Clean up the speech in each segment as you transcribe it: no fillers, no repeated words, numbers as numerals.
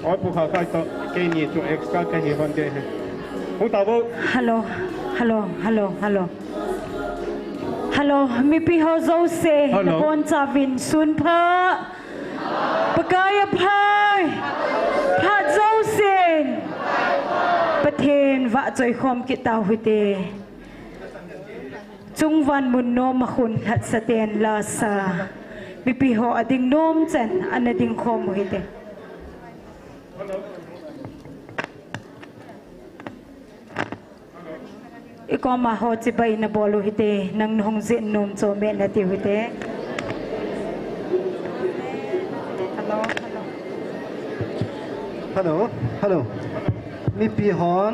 我不好再做给你做 extra 给你放点红豆腐 Hello mi pi ho zo se na bon cha vin sun pha pakaya phai pha zo sen pathen wa choi khom ki taw hite chung van mun no ma khun khat saten la sa mi pi ho ading nom chen an ading khom hite iko ma ho chi bai na bolu hite nang hong zin nom cho me na ti hite hello มีปีหอน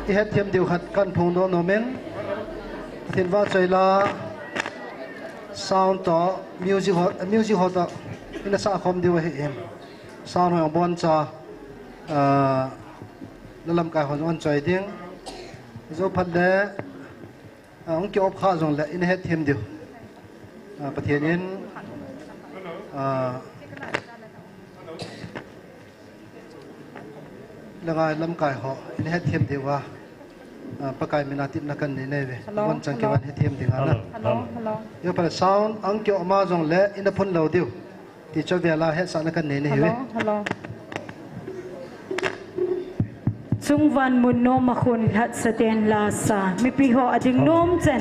อีเฮ็ดเทียมเดียวขัดกันพงโดโนเมนเห็นว่าใจละซาวน์ต่อมิวสิกฮอตอินสาคมเดียวให้เอ็มซาวน์ของบอนจาละลำกายของอันใจเดียงโจพัดเล่องเกี่ยวกับข้าจงและอินเฮ็ดเทียมเดียวประเทศนี้แล้วก็ลำกายเหาะอินเฮ็ดเทียมเดียวว่าประกายมีนาตินักกันในเววันจังเกวันเฮ็ดเทียมเดียวนะยกประซาวน์องเกี่ยวมาจงและอินพลเราเดียวที่จะเวลาเฮ็ดสารนักกันในเวchung van mun no ma khun hat saten la sa mi pi ho ading nom chen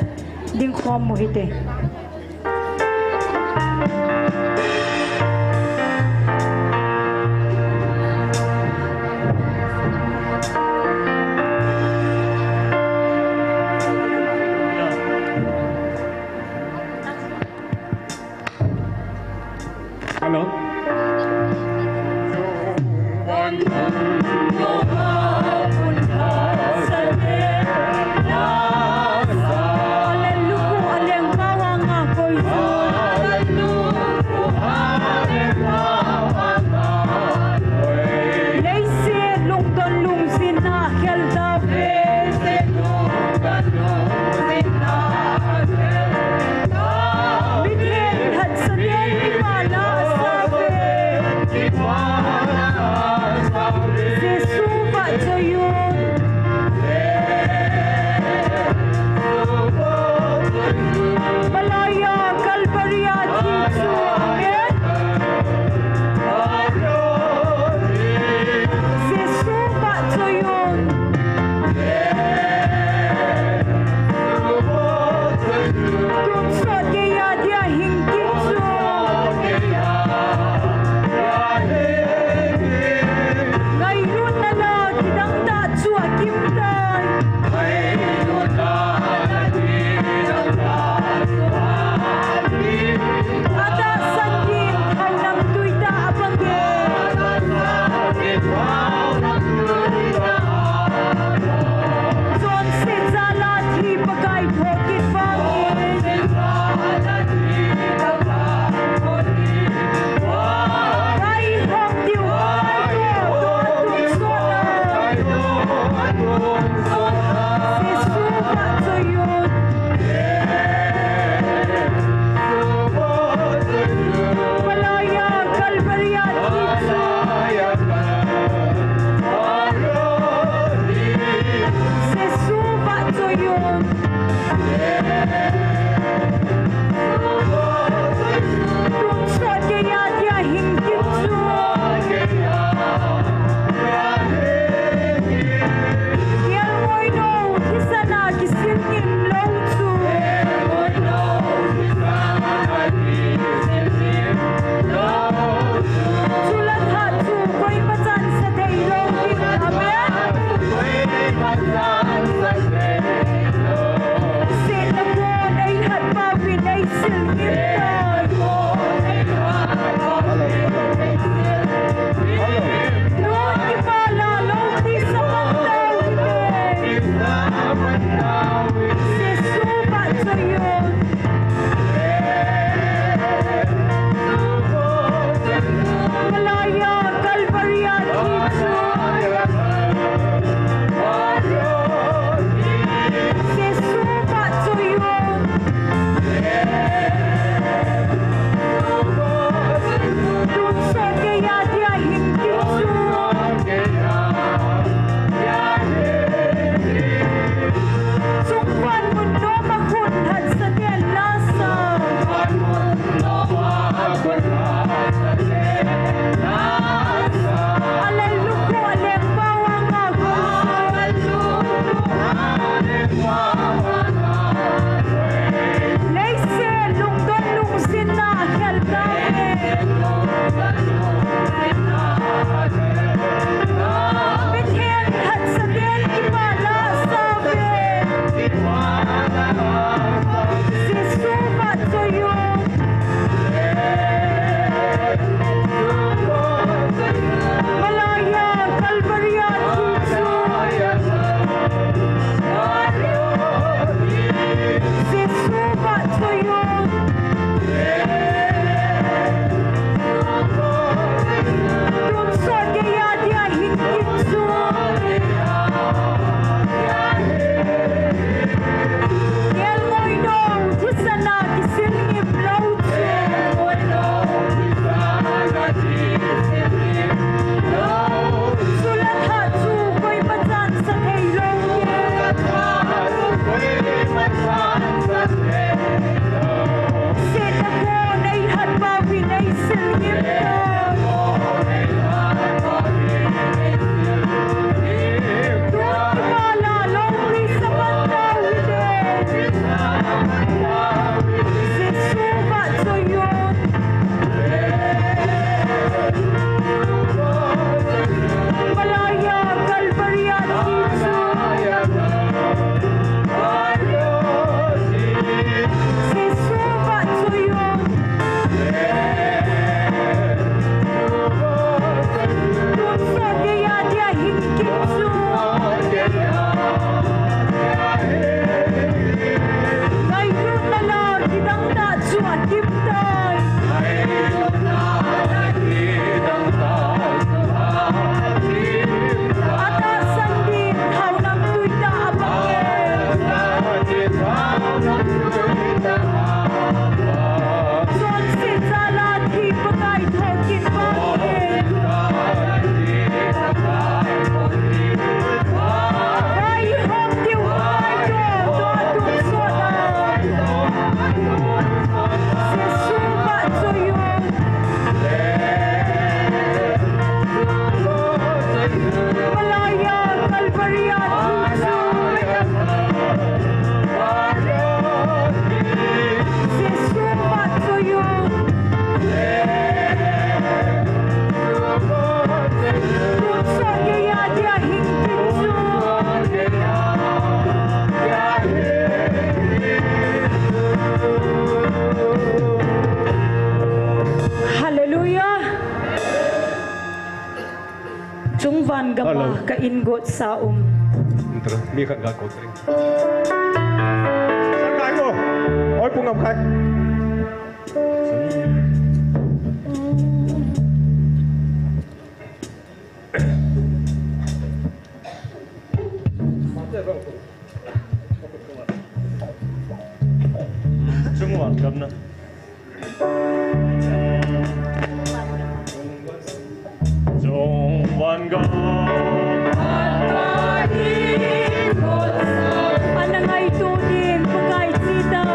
ding khom mo hite Hello Jungwan gapa kaingot sa Terus, mi kan gak kau sering. Sangai mo, oi pungam kai. Jungwan gamna. Jungwan gam. Anang ay tunin pagkait sita.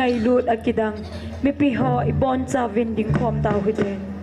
ngay lut akidang mipiho ibon sa vending kom tao huden.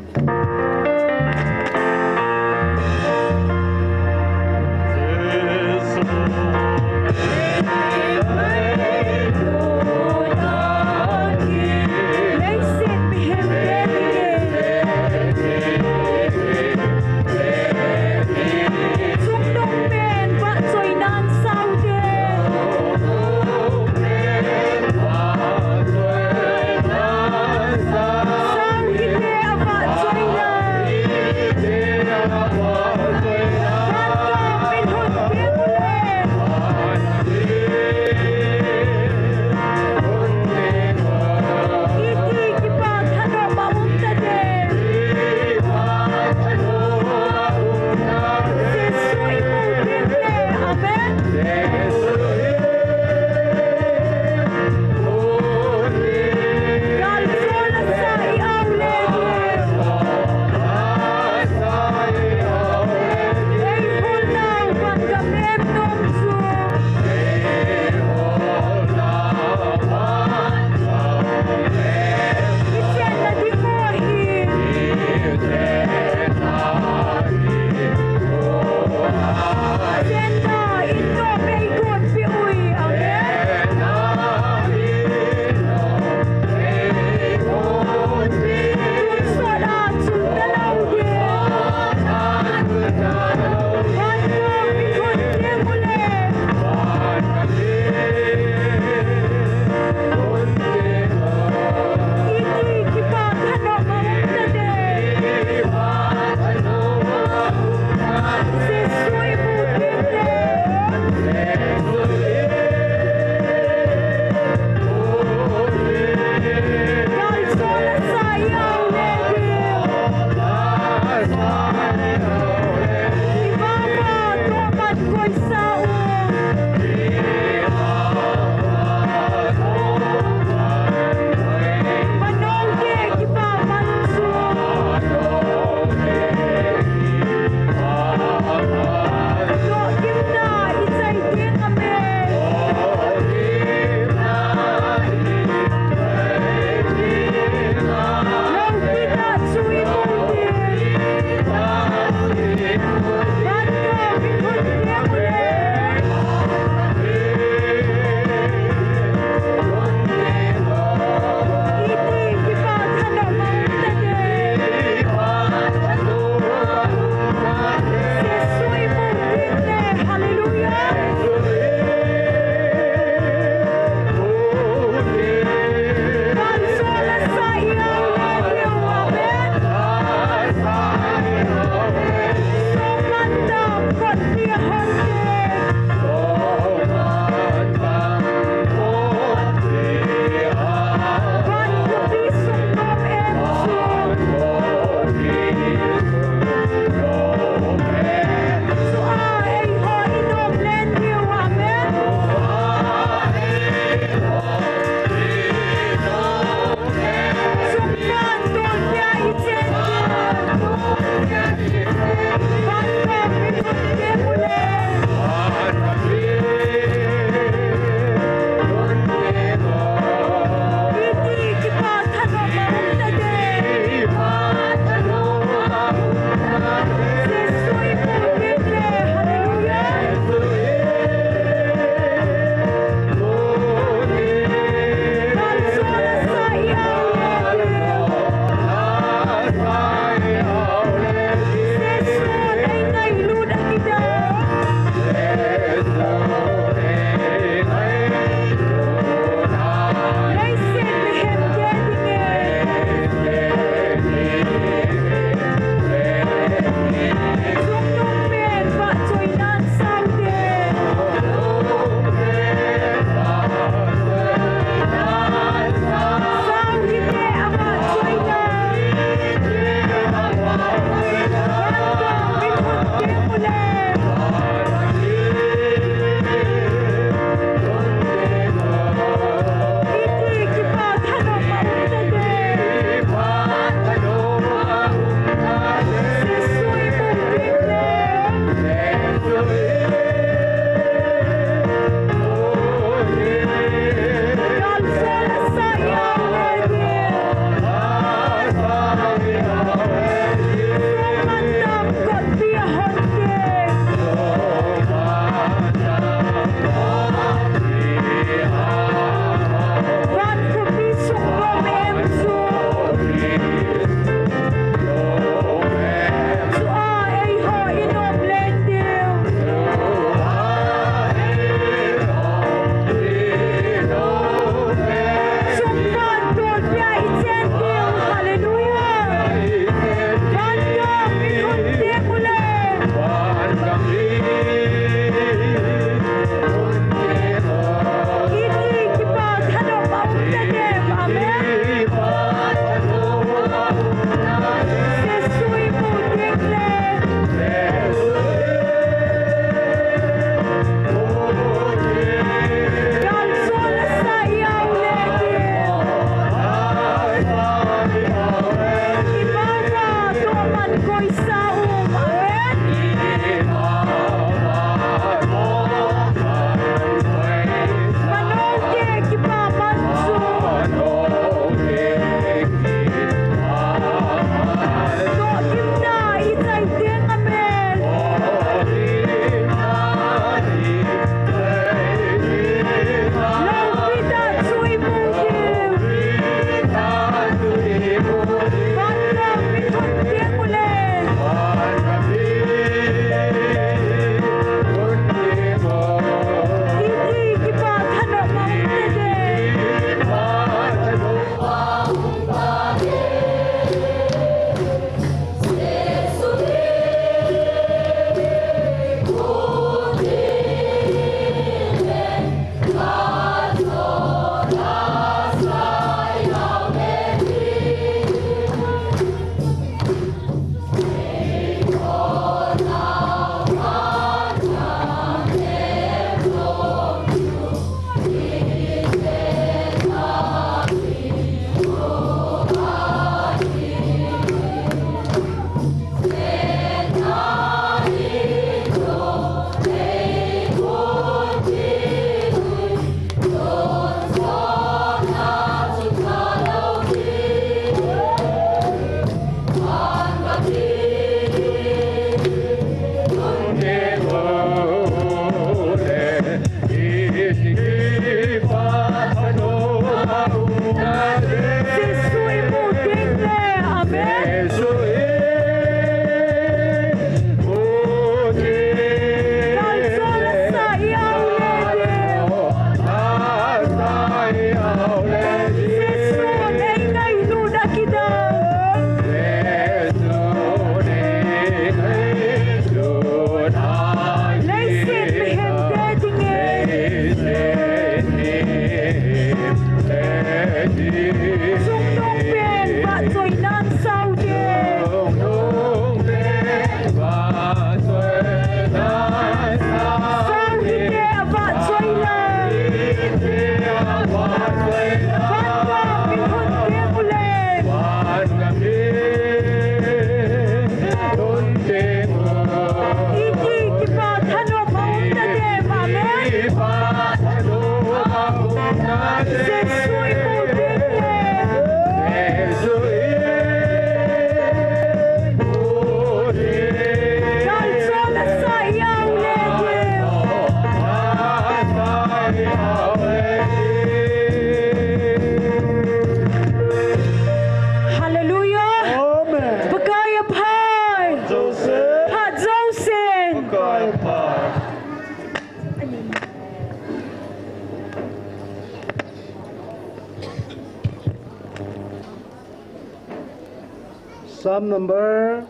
Psalm number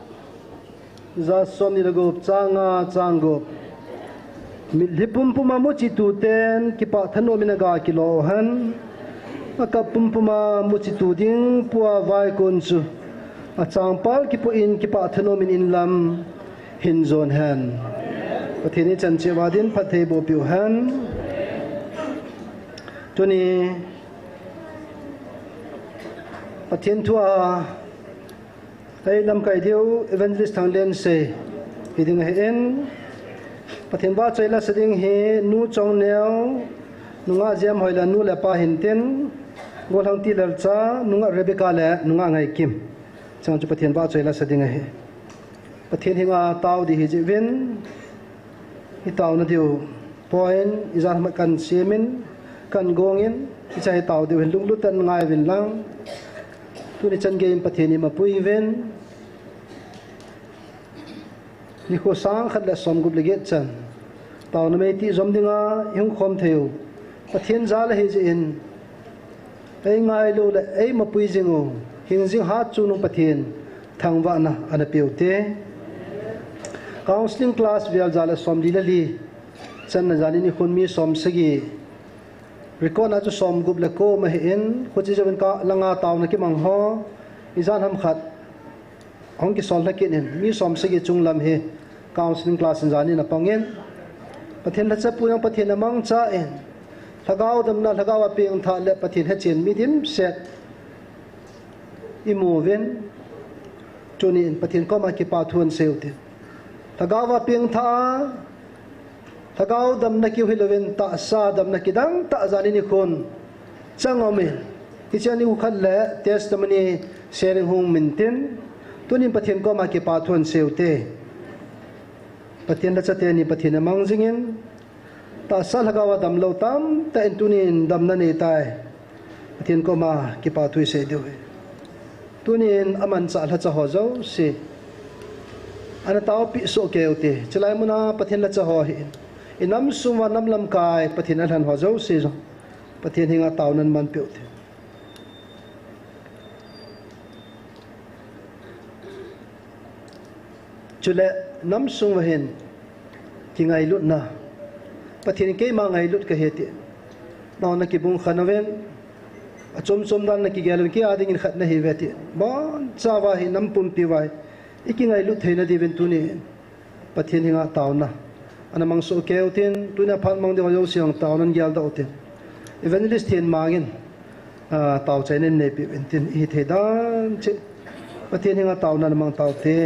za som ni lagup changa changup milhipum pumamu chituten kipa thano minaga kilohan akapum puma muchituding puwa vai kunsu achangpal kipuin kipa thano min inlam hinzon han pathini chanche wadin pathe bo piu han tuni pathin thua ai lam kai diu evangelist thanglen se hiding he en pathin ba chaila seding he nu chong neo nunga jam hoila nu la pa hinten golang ti lar cha nunga rebecca le nunga ngai kim chang chu pathin ba chaila seding he pathin hinga taw di hi jewin hi taw na diu point izan ma kan semin kan gongin hi chai taw diu lung lutan ngai win lang tu ni chan game patheni ma pui ven ni ko sang khat la som gup lege chan taw na mei ti zom dinga yung khom theu pathen za la he je in ei ngai lo la ei ma pui jingo hing jing ha chu nu pathen thangwa na ana peute counseling class vial za la som di la li chan na jani ni khun mi som sagi Rikon aja som gup leko mahin, kuci jawan ka langa taw na kimang ho, izan ham khat, hong ki sol na kinin, mi som segi chung lam he, counseling class inzani na pangin, pathin la cha puyang pathin amang cha en, lagaw dam na lagaw aping tha le pathin ha chen mi dim set, imovin, tuni in pathin ko ma ki patuan seutin, lagaw aping tha, Tagaw dam na kiw hilawin ta sa dam na kidang ta zani ni khon changomin ichani ukhan le testimony sharing hung mintin tunin pathin ko ma ki pathon seute pathin la chate ni pathin amang jingin ta sa lagawa dam lo tam ta tunin dam na ni tai pathin ko ma ki pathui se deu tunin aman cha la cha ho zo si ana taw pi so keute chalai muna pathin la cha ho hi inam suma nam lam kai pathin han ho zo se zo pathin hinga taunan man pe the chule nam sung hen ki ngai lut na pathin ke ma ngai lut ka heti naw na ki bung khanawen achom chom dan na ki gel ki ading in khat na hi veti bon chawa hi nam pum pi wai iki ngai lut theina di ven tu ni pathin hinga tauna ana mang so keutin tuna phan mang de yo siang taunan gyal da otin evangelist hin mangin taw chainen ne pi entin hi thedan che pathin hinga taunan mang taw te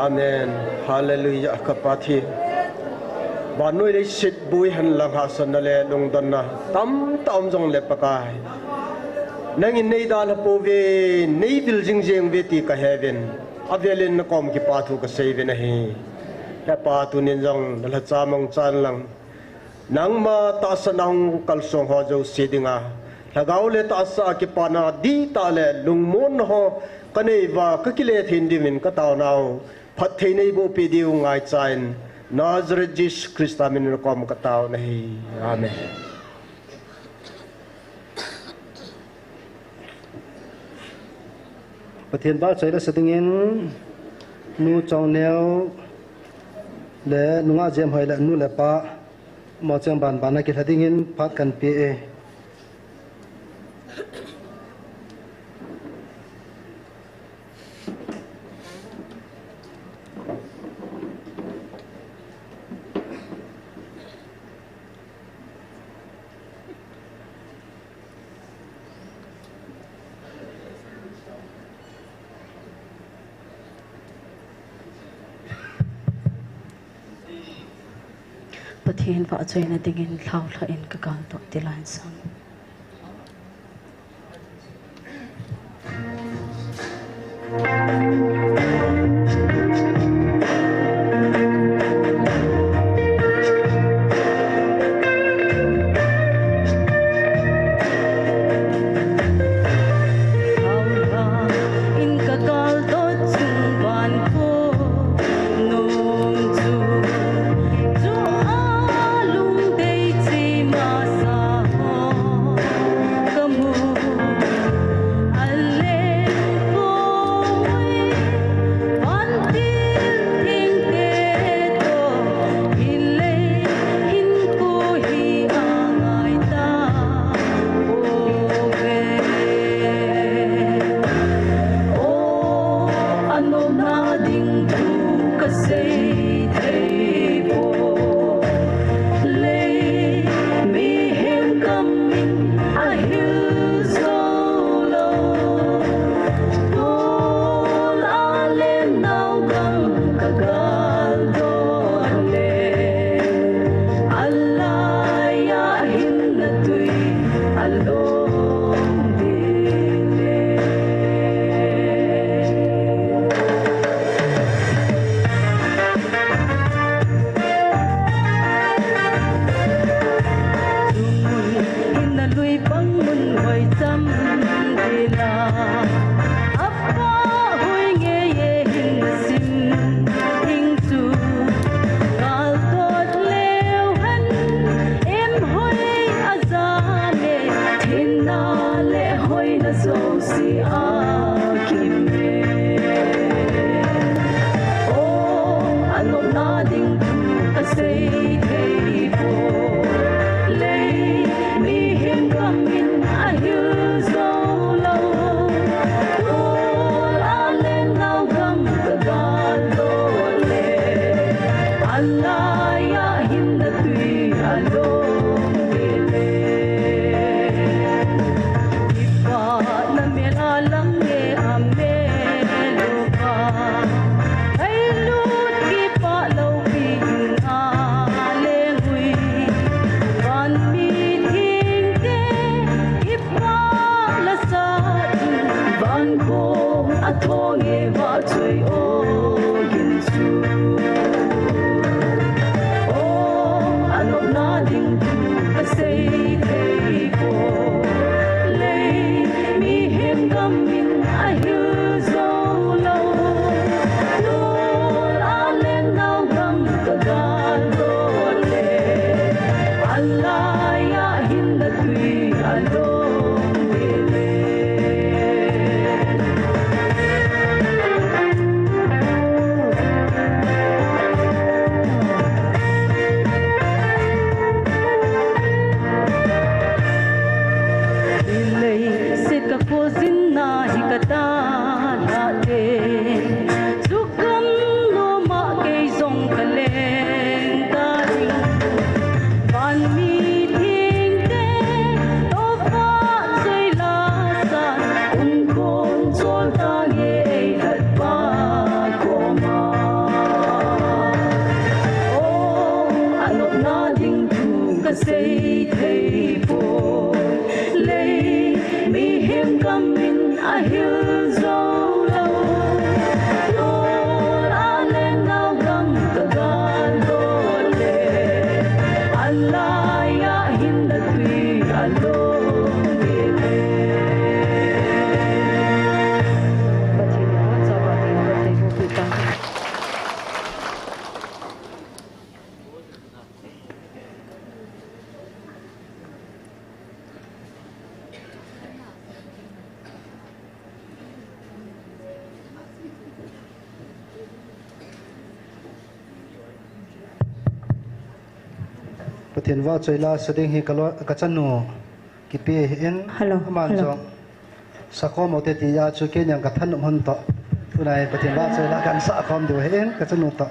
อาเมนฮาเลลูยากับปาทีบานนุยได้สิทธิ์บุยหันหลังหาสนเลลงดอนนะตั้มจงเล็บปากายนังอินในดาลปูเวในบิลจิงเจงเวทีกะเฮเวนอเวลินนกอมกิปาทุกเซเวนเฮแค่ปาตุนินจงดลจามงจันลังนังมาตาสนังกัลสงฮอเจ้าสีดิงาถ้าเขาเลตาสากิปานาดีตาเลลุงมุนฮอกันเอวากกิเลทินดิมินกะตาวนาวพัดเทในบุปีดิวงายใจนนาซาเรตยิสคริสตามินรกอมกะตาวนะฮีอาเมนประเทศบ้านใจและสติงินนูจองแนวและนุงอาเจมหอยและนูและปะหมอเจียงบานนักกิจสติงินพัดกันเปเอประเทศว่าใจนะดิ่งเล่าละเอ็นกะการตัวติลานซังNothing ka say thei po lei mi hem kam min a hil zo lo lo a le nau gam ka gan lo le Allah ya hin na tui aloประเทศว่าใจลาแสดงให้กัจนูกิเปียเห็นมันจงสักข้อมอเตติยาชุเกนยังกัทันมันต่อผู้ใดประเทศว่าใจลากันสักข้อมเดียวเห็นกัจนูต่อ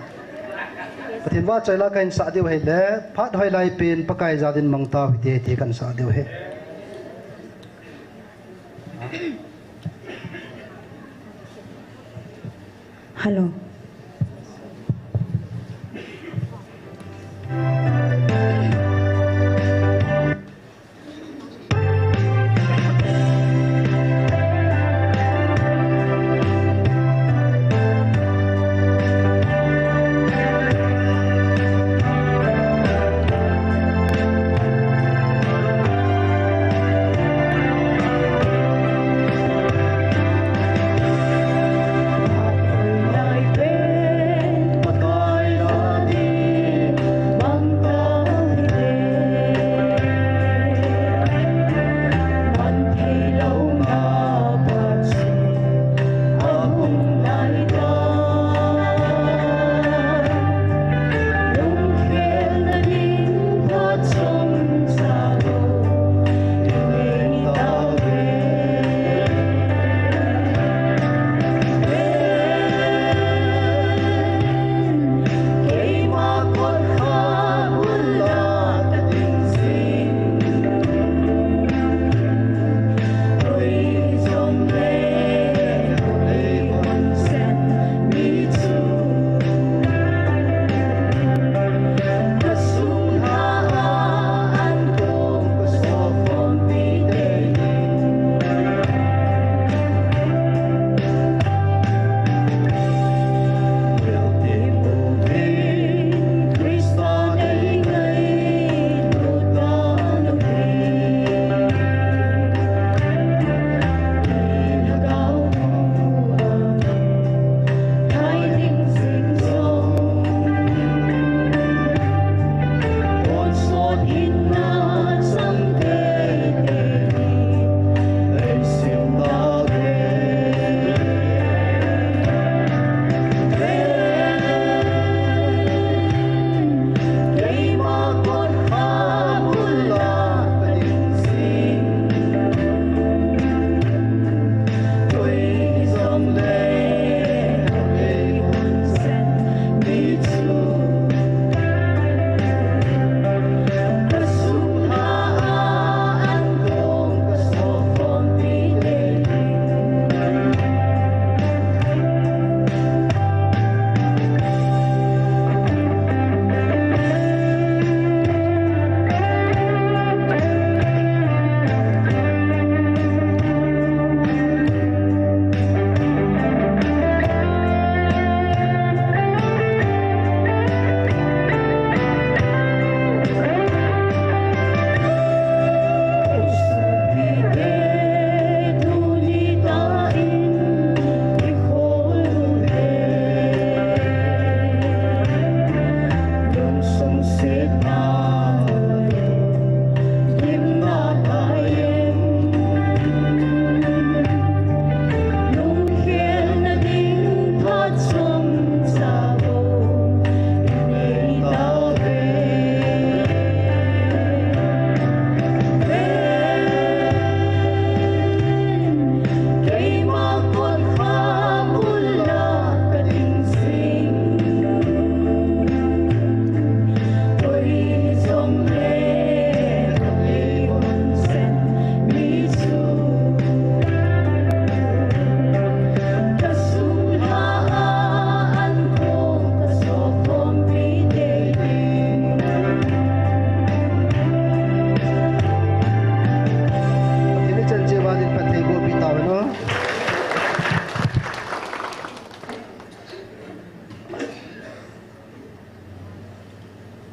ประเทศว่าใจลากันสักเดียวเห็นแล้วพัดหอยลายเป็นประกายจาดินมังตาวิเดตีกันสักเดียวเห็นฮัลโหลไป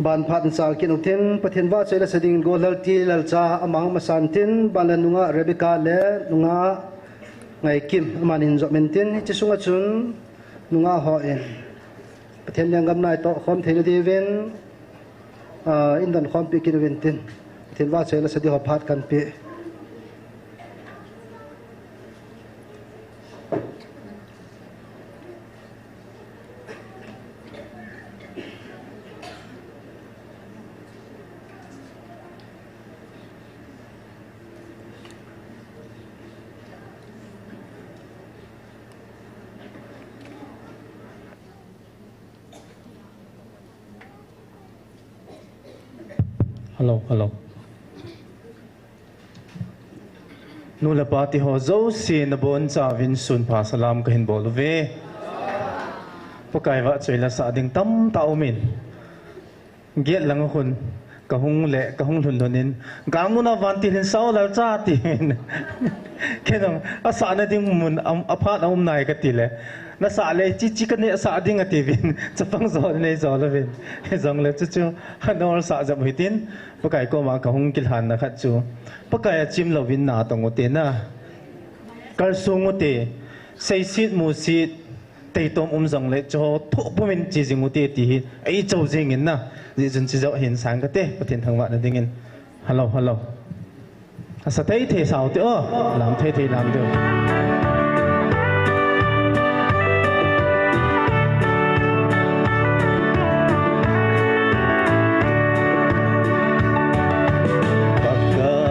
ban phat sal kin utin pathen wa chela seding go lalti lalcha amang masantin balanunga rebecca le nunga ngai kim manin zo mentin chi sunga chun nunga ho en pathen yang gam nai to khom theina diven in dan khom pi kin ventin pathen wa chela sedi ho phat kan pe Hello. Nula pati ho zo si na bon cha vin sun pa salam ka hin bol ve. Pakai wa choila sa ding tam tao min. Giat lang hun ka hung le ka hung lun lonin. Gamu na van ti hin sau la cha ti. Kenong asa na ding mun aphat am nai ka ti le. Na sa le chi ka ne sa ding ati vin. Chapang zo ne zo la vin. Zong le chu hanor sa jam hitin. Pakai ko ma ka hung kilhan na khat chu pakai chim lo win na tong te na kal sung te sei sit mu sit te tom jong le cho tho pumin chi jing te ti ai chau jing in na ji jun chi zo hin sang ka te pathin thang wa na dingin hello asa te the sao te o lam the lam de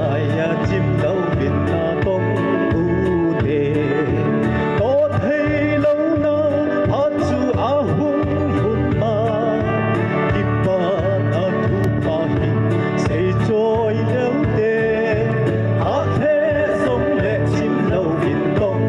Hãy subscribe cho kênh Ghiền Mì Gõ để không bỏ lỡ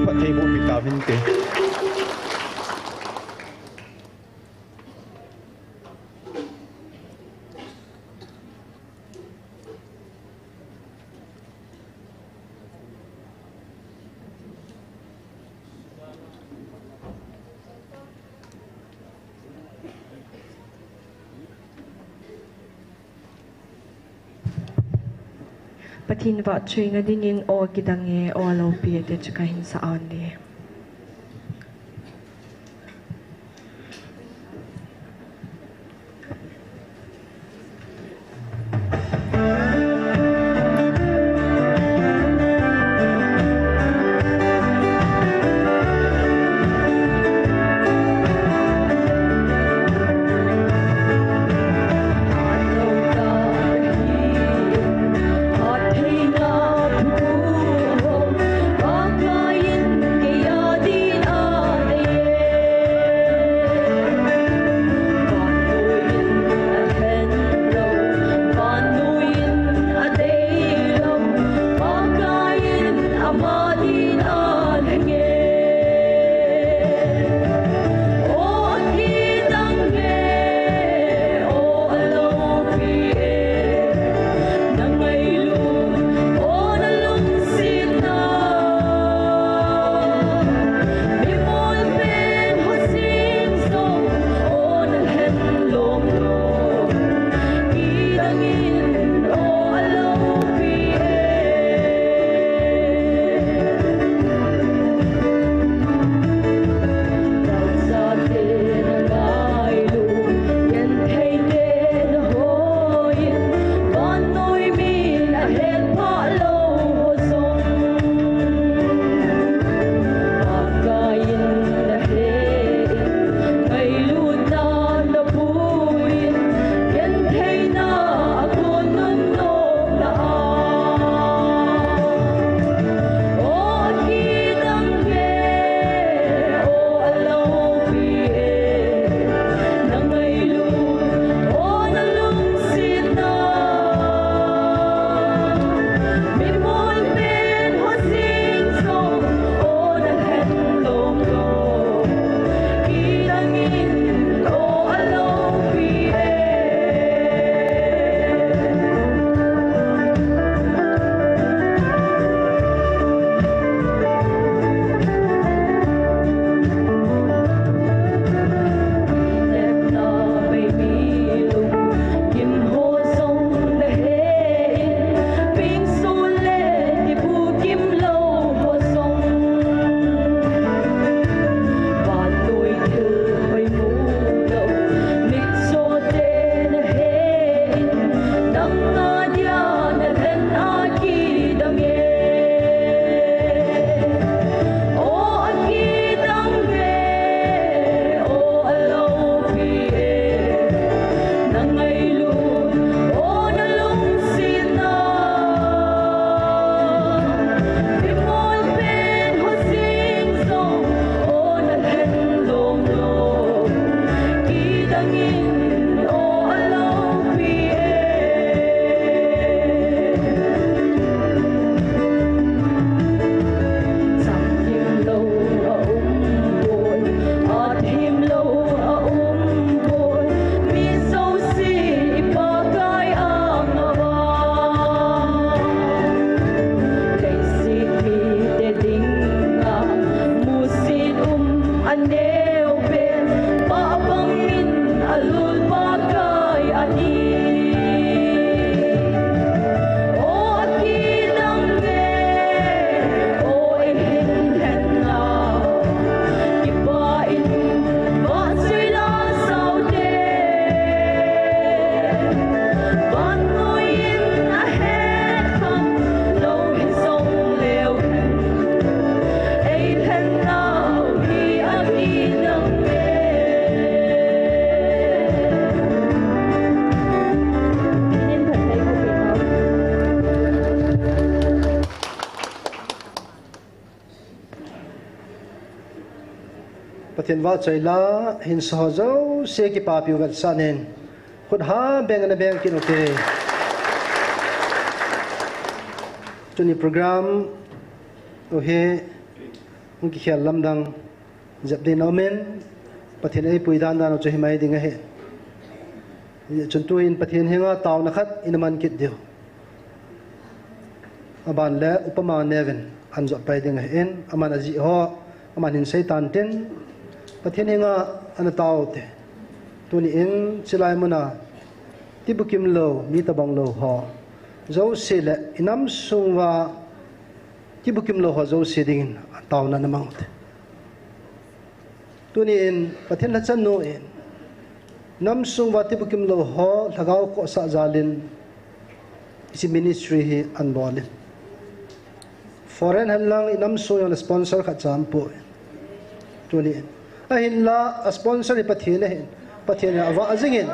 ปะเทบุปิตาวินเตปะทินวะช่วยงดินินโอกิดังเงโอโลเปียเตจุกะหินสะออนเดปะเทนว่าใจละหินสอเจ้าเสกิปาปิวกันซาเนนขุดหาแบ่งกันแบ่งกินโอเคจนในโปรแกรมโอเค งกิเขียนลำดังจับดินเอาเมนประเทศไอ้ปุยดานดานเอาจะให้ไม่ดิ้งเหตุจนตัวอินประเทศเฮงาตาวนักอินมันคิดเดียวอาบานและอุปมาเนวินอันจะไปดิ้งเหตุอามันอจิฮออามันหินไซตันเต็นประเทศเฮงาอันตาวเตตัวนี้เองสิลายมุนาที่บุกิมโลมีตะบังโลฮอเจ้าเสละอินัมสุงว่าที่บุกิมโลฮอเจ้าเสดิ้งตาวนั้นมั่งตัวนี้เองประเทศละจันโนเองน้ำสุงวัติบุกิมโลหะถ้าเขาก็สัจจาลินอิมินิสทรีอันบอลิน foreign หันหลังน้ำสุงยังสปอนเซอร์ขัดจามป่วยตัวนี้เห็นละสปอนเซอร์ประเทศเนี่ยประเทศเนี่ยว่าจริงเห็น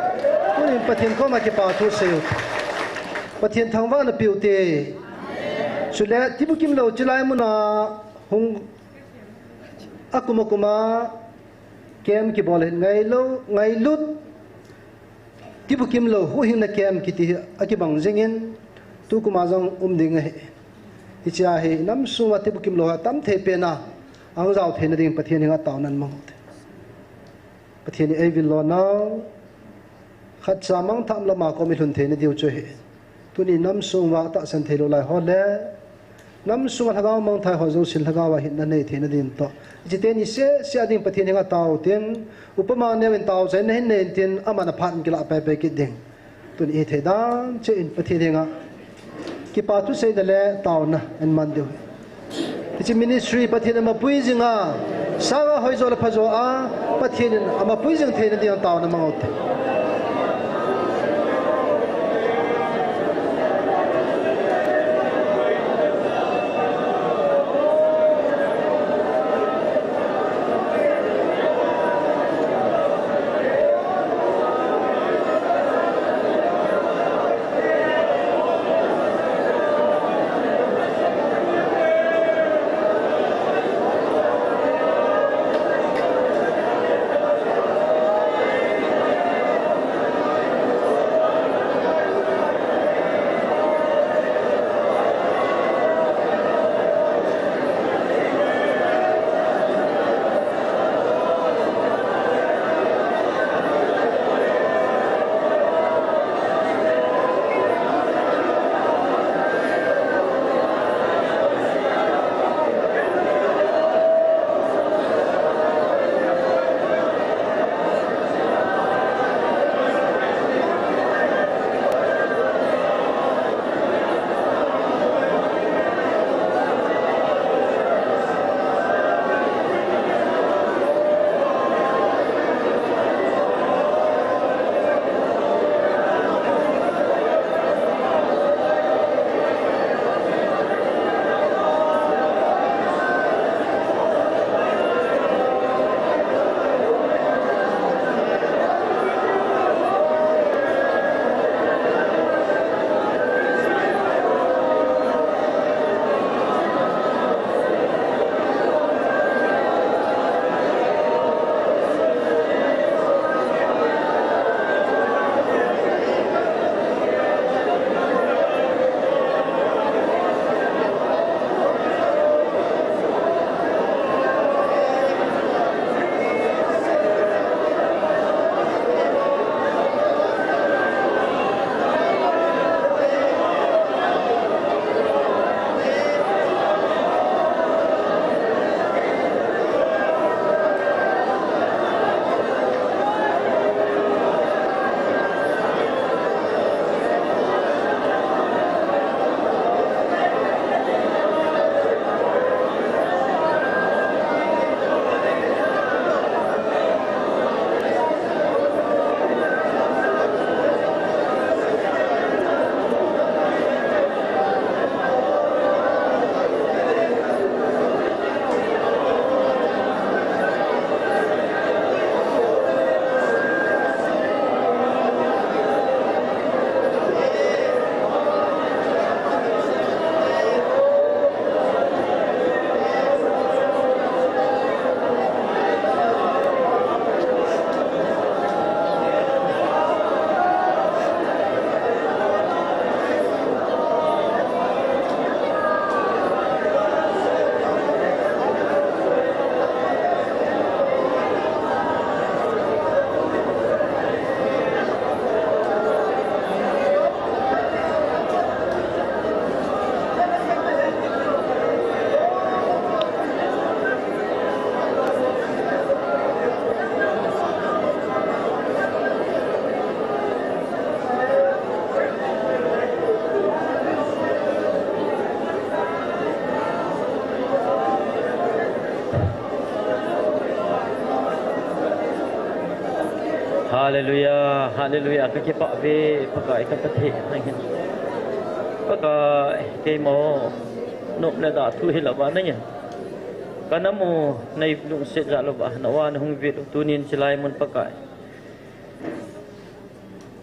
ตัวนี้ประเทศก็มาเก็บปาทุเซลประเทศทางว่าเนี่ยพิวเตสุดแล้วที่บุกิมโลจิไลมุนาหงอากุมาเกมกี่บอลเห็นไงลุดที่บุกิมโลหูหินนักเกมกี่ที่อากิบังเจงินตุกุมาจังดิ่งเหอิจฉาเหน้ำสุวัติบุกิมโลตั้มเทเปนะอังเจ้าเทนดิ่งประเทศนี้ก็ตาวนั้นมั่งประเทศนี้เอวิลโลนาขัดสามังทำละมาก็ไม่ทุนเทนเดียวช่วยตัวนี้น้ำสุวัตสันเทโลไลฮอลเล่น้ำสุวัตหากามังไทยฮอจูสิลหากาวหินนั่นเองเทนดิ่งต่อจิตเตนิเสียดิ่งประเทศนี้ก็ตาวเตียนอุปมาเนี่ยเป็นตาวใจในเนนเตียนอามันพันกิลาไปกิดดิ่งตัวนี้เทดานเจนประเทศนี้ก็กิปาตุเสดเลตาวนะอันมันเดียวที่มินิสทรีประเทศนี้มาปุยจิงอ่ะสาวหอยโจลพะโจอ่ะประเทศนี้มาปุยจิงเทนเดียนตาวนะมังเอาเต Haleluya, haleluya. Kekipak be pakai kapati nangin. Pakai kemo nok le da tu hilawa nanya. Kanamu nai lung set jalaba nawan hung vet tunin silai mun pakai.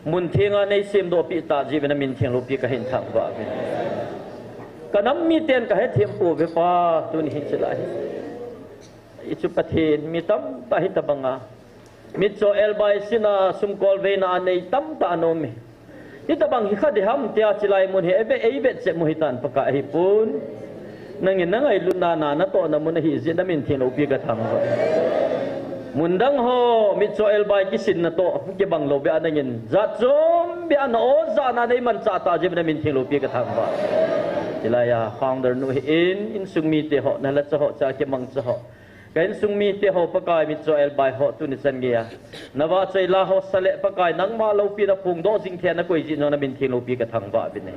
Mun thenga nei sem do pi ta ji bena min theng lo pi ka hin thang ba be. Kanam mi ten ka he them pu be pa tun hin silai. Ichu pathin mi tam ta hitabanga. Mitso elbai sina sumkol ve na nei tam ta anomi itabang hi khade ham tia chilai mun he ebe eibe che muhitan paka hi pun nangin nangai lunna na na to na mun hi zin damin thilo pi ka thang ba mundang ho mitso elbai kisin na to ke bang lo be anangin za chom be an o za na nei man cha ta je damin thilo pi ka thang ba chilaya founder nu in sungmi te ho na la cha ho cha ke mang cha ho kain sungmi te ho pakai mitso elbai ho tu ni san gia nawa chei la ho sale pakai nang ma lo pi da phung do jing the na koi ji no na bin thi lo pi ka thang ba bin nei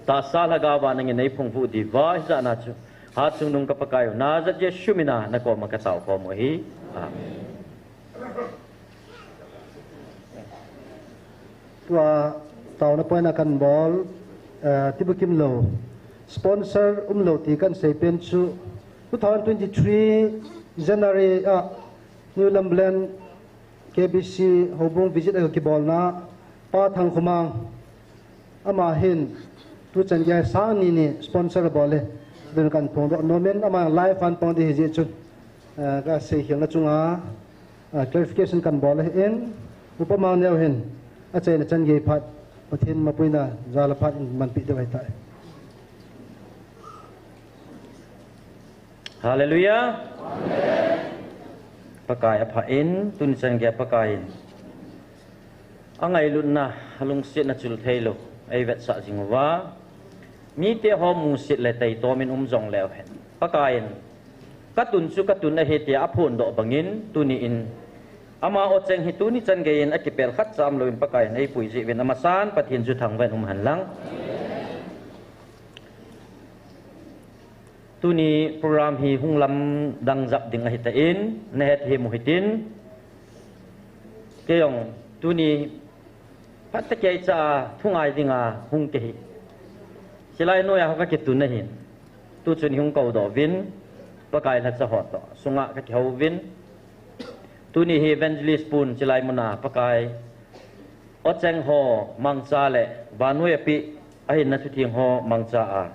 ta sa la ga wa nang nei phung fu di wa za na chu ha chung nung ka pakai na za je shumina na ko ma ka taw ko mo hi amen ตัวเต่านะปอยนะกันบอลที่บุกิมโลสปอนเซอร์โลตีกันเซเป็นชู2023 January New Lamland KBC Hobong visit ki bol na pa thang khumang ama hin tu chan ya sa ni sponsor bole den kan thong do nomen ama live fan pong di ji chu ka se hiang na chunga clarification kan bol en upama neu hin a chai na chan ge phat pathin mapuina zala phat man pi de vai ta Haleluya. Pakai apa in tun san ge pakai. Angai lun na halung sit na chul thailo ai vet sa jingwa. Mi te ho mu sit le tai to min jong lew hen. Pakai katun su katun na he te aphon do bangin tuni in ama o cheng hi tuni chan ge in akipel khat cham loin pakai nei pui ji ven amasan pathin ju thang ven han lang. Tu ni program hi hung lam dang zap ding a hita in na het hi muhitin keyong tu ni pat ta kei cha thungai dinga hung te hi silai noya ha ka ke tu na hin tu chun hung kau do win pakai la cha hot to sunga ka ke ho win tu ni hi evangelist pun silai muna pakai o cheng ho mangcha le banwe pi a hin na thu thing ho mangcha a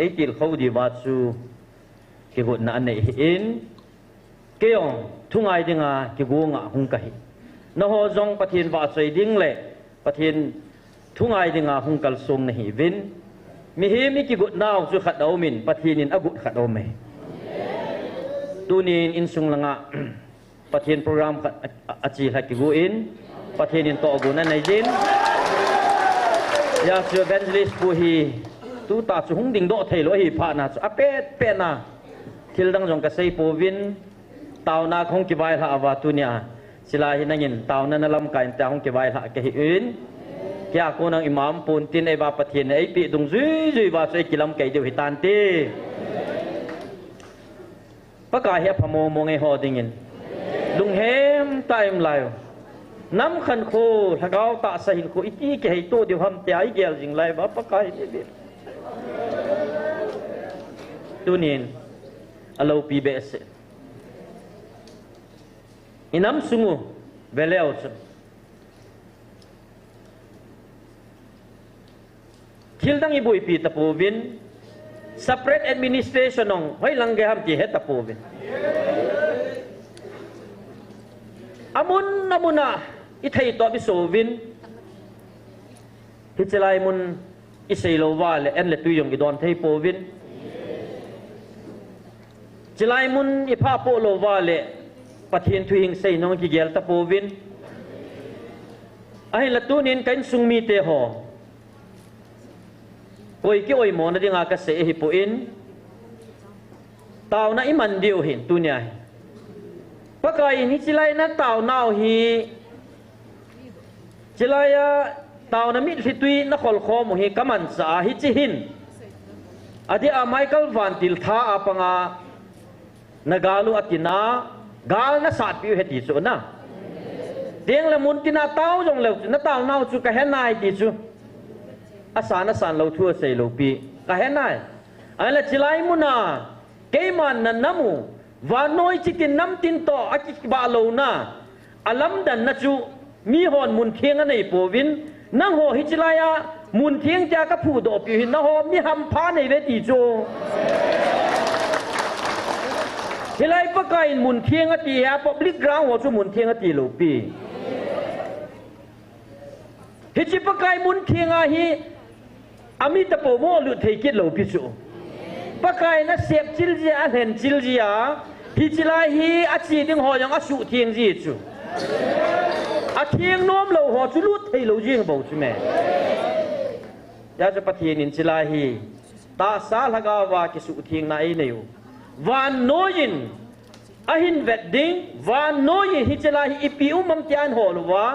eitil khodi watsu ke got na nei in keong thungai dinga ke gonga hung ka hi no ho jong pathin wa chei ding le pathin thungai dinga hung kal song na hi win mi hi mi ki got naw chu khat dau min pathin in agut khat dau me tunin in sung langa pathin program achi ha ki go in pathin in to go na nei din ya chu evangelist pu hi tu ta chu hung ding do thei lo hi pha na chu apet pe na thil dang jong ka sei po win taw na khong ki vai la awa tu nya sila hi nangin taw na lam kain ta hong ki vai la ke hi in kya ko nang imam pun tin ai ba pathin ai pi dung zui zui wa sei kilam kai deu hi tan ti paka hi phamo mo ngai ho dingin dung hem time lai nam khan kho thagau ta sa hin ko iti ke hi to deu ham te ai gel jing lai ba paka hi bi tunin alo pbs inam sungu veleo chu thildang ibui pi tapovin separate administration ong hoi langge ham ti het tapovin amun namuna ithei to bi sovin hichelai mun isei lo wale en le tuyong idon thei povin chilai mun ipha po lo wale pathin thuing sei nong ki gel ta povin ai la tunin kain sungmi te ho koi ki oi mon dinga ka se hi po in taw na iman diu hin tunya pakai ni chilai na taw naw hi chilaya taw na mi hlitui na khol khom hi kaman sa hi chi hin adi a Michael Van Til tha apanga nagalu atina gal na sat piu heti so na tiếng là muốn tin tao trong lầu nó tao nào chú cái hết này thì chú asan lâu thua xây lâu pi cái hết này anh là chỉ lại muốn à cái mà namu và nói chỉ tin năm tin to à chỉ ba lâu na alam dan na chú mi hòn muốn thiêng anh này phổ biến năng hồ hít chỉ lại à muốn thiêng cha các phụ độ pi năng hồ mi ham phá này về tỷ chú chỉ lại bắt cái muốn thiêng anh thì public ground hồ chú muốn thiêng anh thì lâu pi hít chỉ bắt cái muốn thiêng à hi ami ta po mo lu thei kit lo pi chu pakai na sep chil ji a hen chil ji a hi chilai hi a chi ding ho yang a su thieng ji chu a thieng nom lo ho chu lu thei lo jing bo chu me ya cha pathian in chilai hi ta sa laga wa ki su thieng na ai neu van noyin a hin vet ding van noyin hi chilai hi ipi umam tian ho lo wa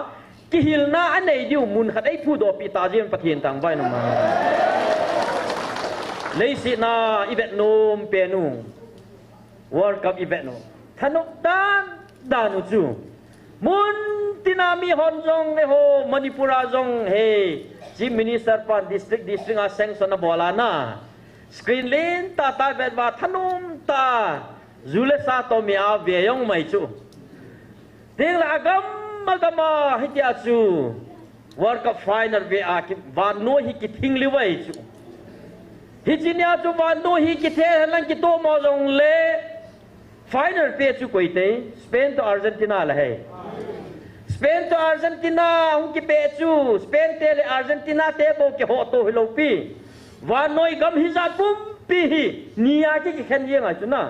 ki hil na anei diu mun khat ai thu do pi ta jem pathian tang vai no ma lấy sĩ na event nom penu World Cup event no thanok dan nu chu mun tinami hon jong ne ho Manipura jong he chief minister pan district a sanction na bola na screen lin ta bet wa thanum ta zule sa to mi a ve yong mai chu ting la agam magama hitia chu World Cup final ve a ki van no hi ki thing li wai chu hijinia tu van no hi ki the lang ki to mo jong le final pe chu koi te Spain to Argentina la hai Spain to Argentina hung ki pe chu Spain te le Argentina te bo ki ho to lo pi van noi gam hi za pum pi hi nia ki khen yeng a chu na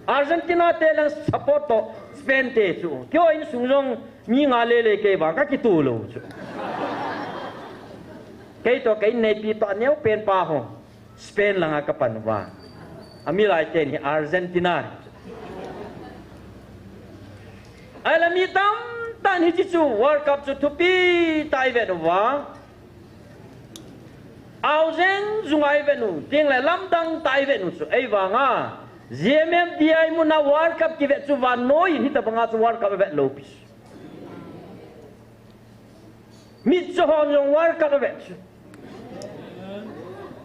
Argentina te lang support to Spain te chu kyo in sung jong mi nga le ke ba ka ki tu lo chu cái to cái này pi to neo pen pa ho Spain lang ka panwa ami lai chen hi Argentina ala mi tam tan hi chu World Cup chu thu pi tai ve wa ao zen zungai ve nu ting la lam dang tai ve nu chu ai wa nga GMM DI mu na World Cup ki ve chu wa noi hi ta banga chu World Cup ve lo pi mi chu ho yong World Cup ve chu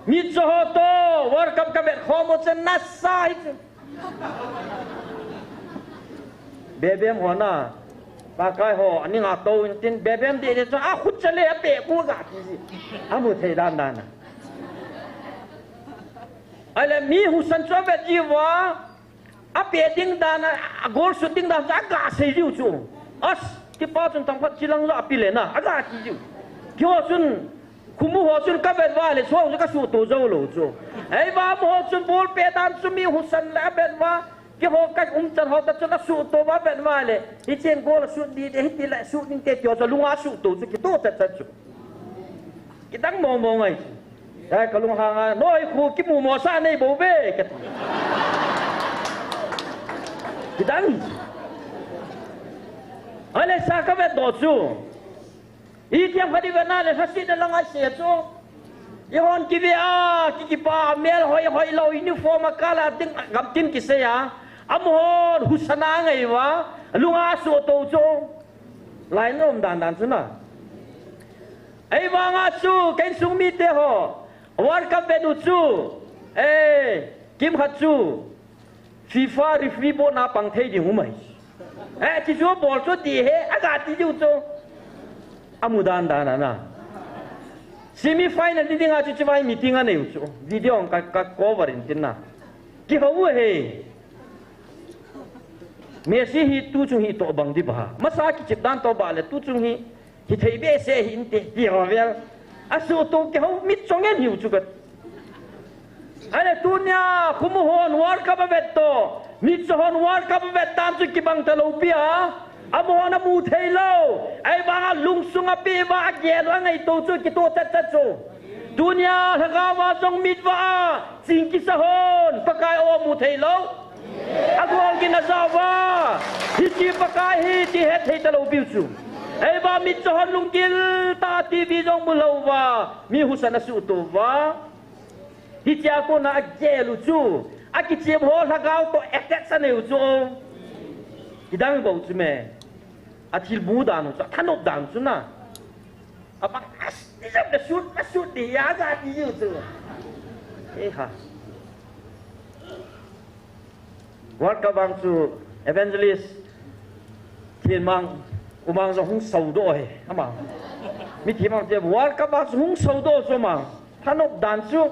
mi cho to World Cup ka bet khomo chen na sai bebem hona pa kai ho ani nga to tin bebem de cho a khut chale a pe pu ga ti amu thei dan dan ale mi hu san cho bet ji wa a pe ding dan a gol shooting dan ja ga sei ju chu as ki pa chun tang phat chilang la pi le na a ga ti ju kyo chun kumu ho chun ka bet wa le so ka su to zo lo chu ai ba mo chun bol pe dan chu mi hu san la bet wa ki ho ka chan ho ta chu ka su to wa bet wa le hi chen gol su di de hi la su ning te tyo cho lunga su to chu ki to ta cha chu ki dang mo mo ngai ai ka lung ha nga noi khu ki mu mo sa nei bo be ka ki dang ale sa ka bet do chu i tiang phadi vana le hasi da langa se chu i hon ki ve a ki pa mel hoi lo uniform kala ting gam tin ki se ya am hon husana ngai wa lunga so to chu lai nom dan chu na ai wa nga chu ken sung mi te ho World Cup ve du chu kim khat chu FIFA referee bo na pang thei di hu mai chi chu bol chu ti he aga ti ju chu amudan dana na semi final di dinga chu chai meeting ane chu video ka cover in tin na ki ho he Messi hi tu chung hi to bang di ba masa ki chip dan to ba le tu chung hi thei be se hin te hi ho vel asu to ki ho mit chongen hi chu kat ale tunya kumu hon World Cup vet to mit hon World Cup vet tam chu ki bang ta lo pia amo na mu thei lo ai ba lung sunga pi ba ge la ngai to chu ki to ta chu dunia thaga wa song mit wa sing ki sa hon pakai o mu thei lo agol ki na za wa hi chi pakai hi ti he thei ta lo pi chu ai ba mit cho hon lung kil ta ti vi jong mu lo wa mi hu sana su to wa hi cha ko na ge lu chu a ki chem ho thaga to attack sa ne chu ki dang bo chu me atil budan sa thanop dan suna apa isap da shoot di ya za di yu tu ha wat ka bang su evangelist thiên mang umang zo hung sau do he ama mi thi mang je wat ka bang su hung sau do so ma thanop dan su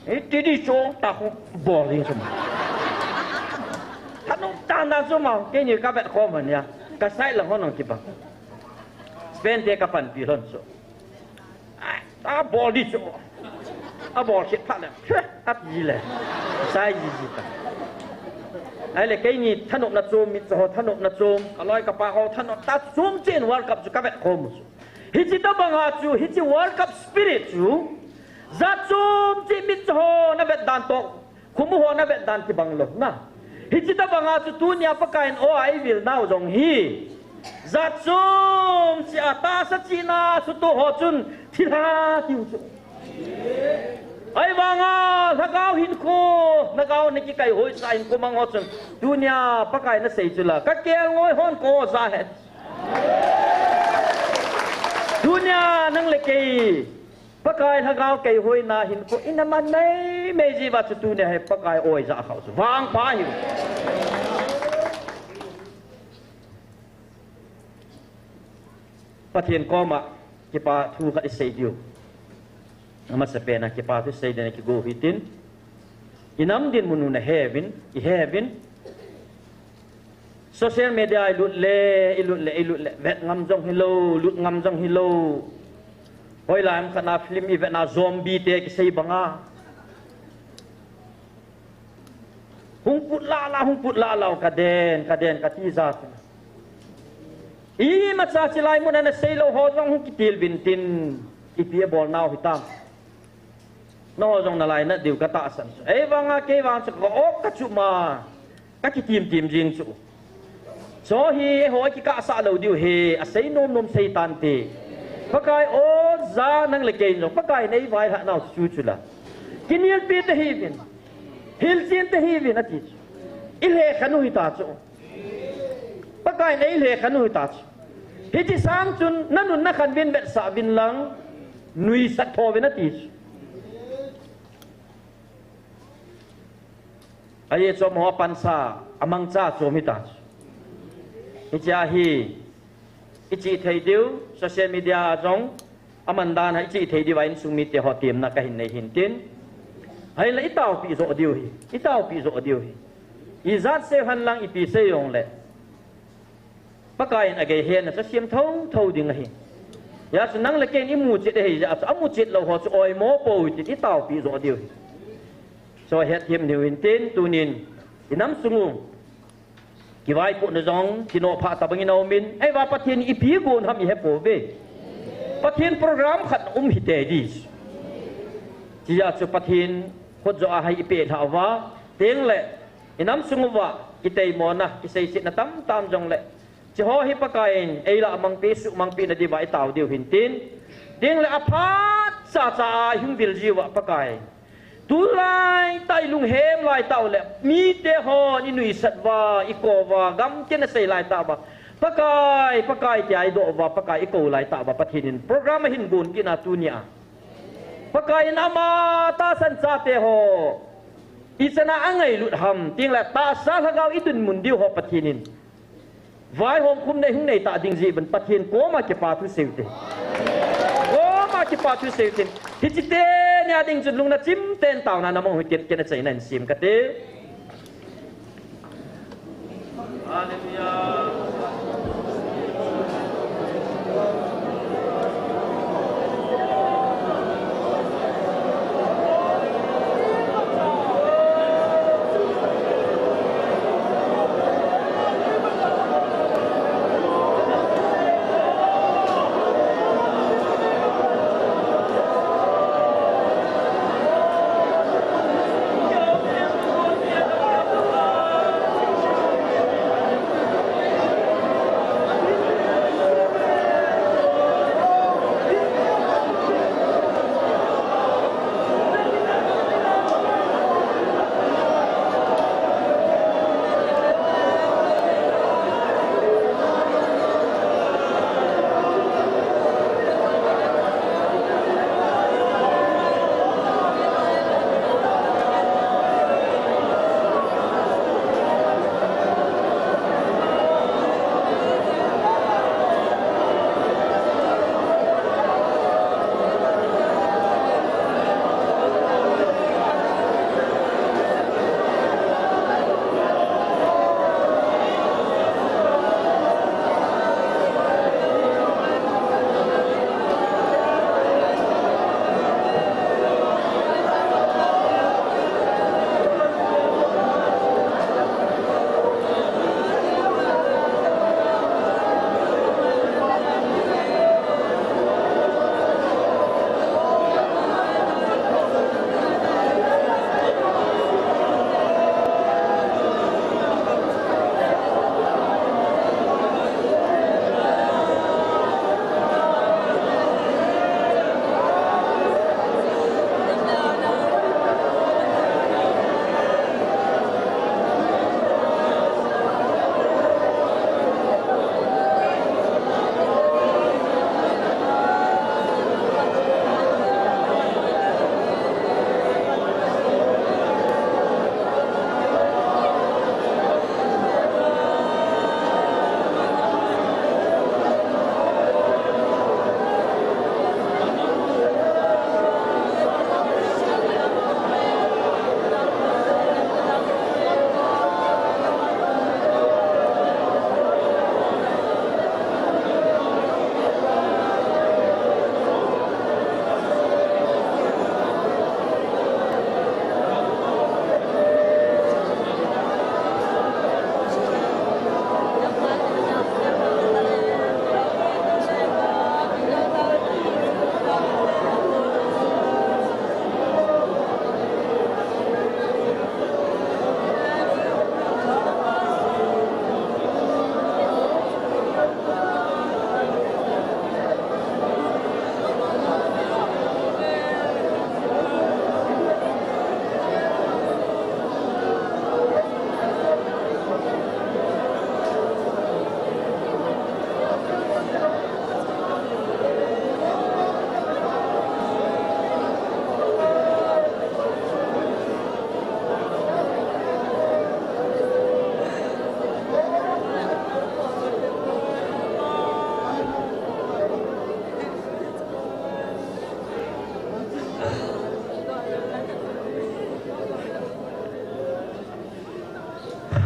ti di chong ta hung bo li so ma thanop dan so ma ke ni ka bet ko man ya ka sai la honong ki ba spend te ka pan pi lon so ta bo li so a bo khit pha le at yi le sai yi ji ta ai le ke ni thanop na chom mi cho thanop na chom aloi ka pa ho thanop ta chom chen world cup chu ka bet ko mu hi chi ta banga chu hi chi world cup spirit chu za chom chi mi cho na bet dan to khumu ho na bet dan ki bang lo na hi chi ta banga chu tu nya pa kain o ai vil nau jong hi za chom chi ata sa chi na su to ho chun thi tha tiu chu ai banga thagao hin ko nagao ni ki kai hoi sa hin ko mang ho chun dunia pa kai na sei chu la ka kel ngoi hon ko za het dunia nang le ke pa kai thagao kai hoi na hin ko ina man nei me ji ba chu tu ne he pa kai oi za khao su wang pa hi pa thien ko ma ki pa thu ka sei diu ama sa pena ki pa thu sei de ki go hitin inam din munu na heaven social media ilut le vet ngam jong hello lut ngam jong hello hoi lam khana film i vet na zombie te ki sei banga hung put la la ka den ka ti za i ma cha chilai mun na sei lo ho jong ki til bin tin ki pia bol naw hitam no jong na lai na diu ka ta san ei wanga ke wang chu ko ok ka chu ma ka ki tim jing chu so hi ho ki ka sa lo diu he a sei nom sei tan te pakai o za nang le ke no pakai nei vai ha naw chu chu la kinil pi te hi bin hil chin te hi bin ati il he khanu hi ta chu pakai nei le khanu hi ta chu hi ti sam chun nanun na khan bin bet sa bin lang nui sat tho bin ati ai cho mo pan sa amang cha cho mi ta icha hi ichi thei diu social media jong amandan hai ichi thei diu in sumi te ho tim na ka hin nei hin tin hai la itau pi zo diu hi i zat se han lang ipi se yong le pakai na ge hen na sa siam thau ding hi ya sunang le ken imu chit hi ya amu chit lo ho chu oi mo po ti itau pi zo diu hi so het him ni win tin tunin inam sungu ki vai pu na jong kino pha ta bangin no min ai wa pathin i pi gun ham i he po ve pathin program khat hi te di ji ya chu pathin khot zo a hai i pe tha wa teng le inam sungu wa ki te mo na ki sei sit na tam jong le chi ho hi pakain ei la mang pe su mang pi na di vai taw diu hin tin ding le aphat cha hung vil ji wa pakai tu lai tai lung hem lai tau le mi te ho ni nui sat wa i ko wa gam chen sei lai ta ba pakai ti ai do wa pakai i ko lai ta ba pathin program hin gun kina tunia pakai nama ta san cha te ho isana angai lut ham ting la ta sa hagau idun mun diu ho pathinin vai hom khum nei hung nei ta ding ji ban pathin ko ma ke pa thu seute ki pa thu se tin hi chi te nya ding chun lung na chim ten taw na na mo hu ket ken chai nan sim ka te hallelujah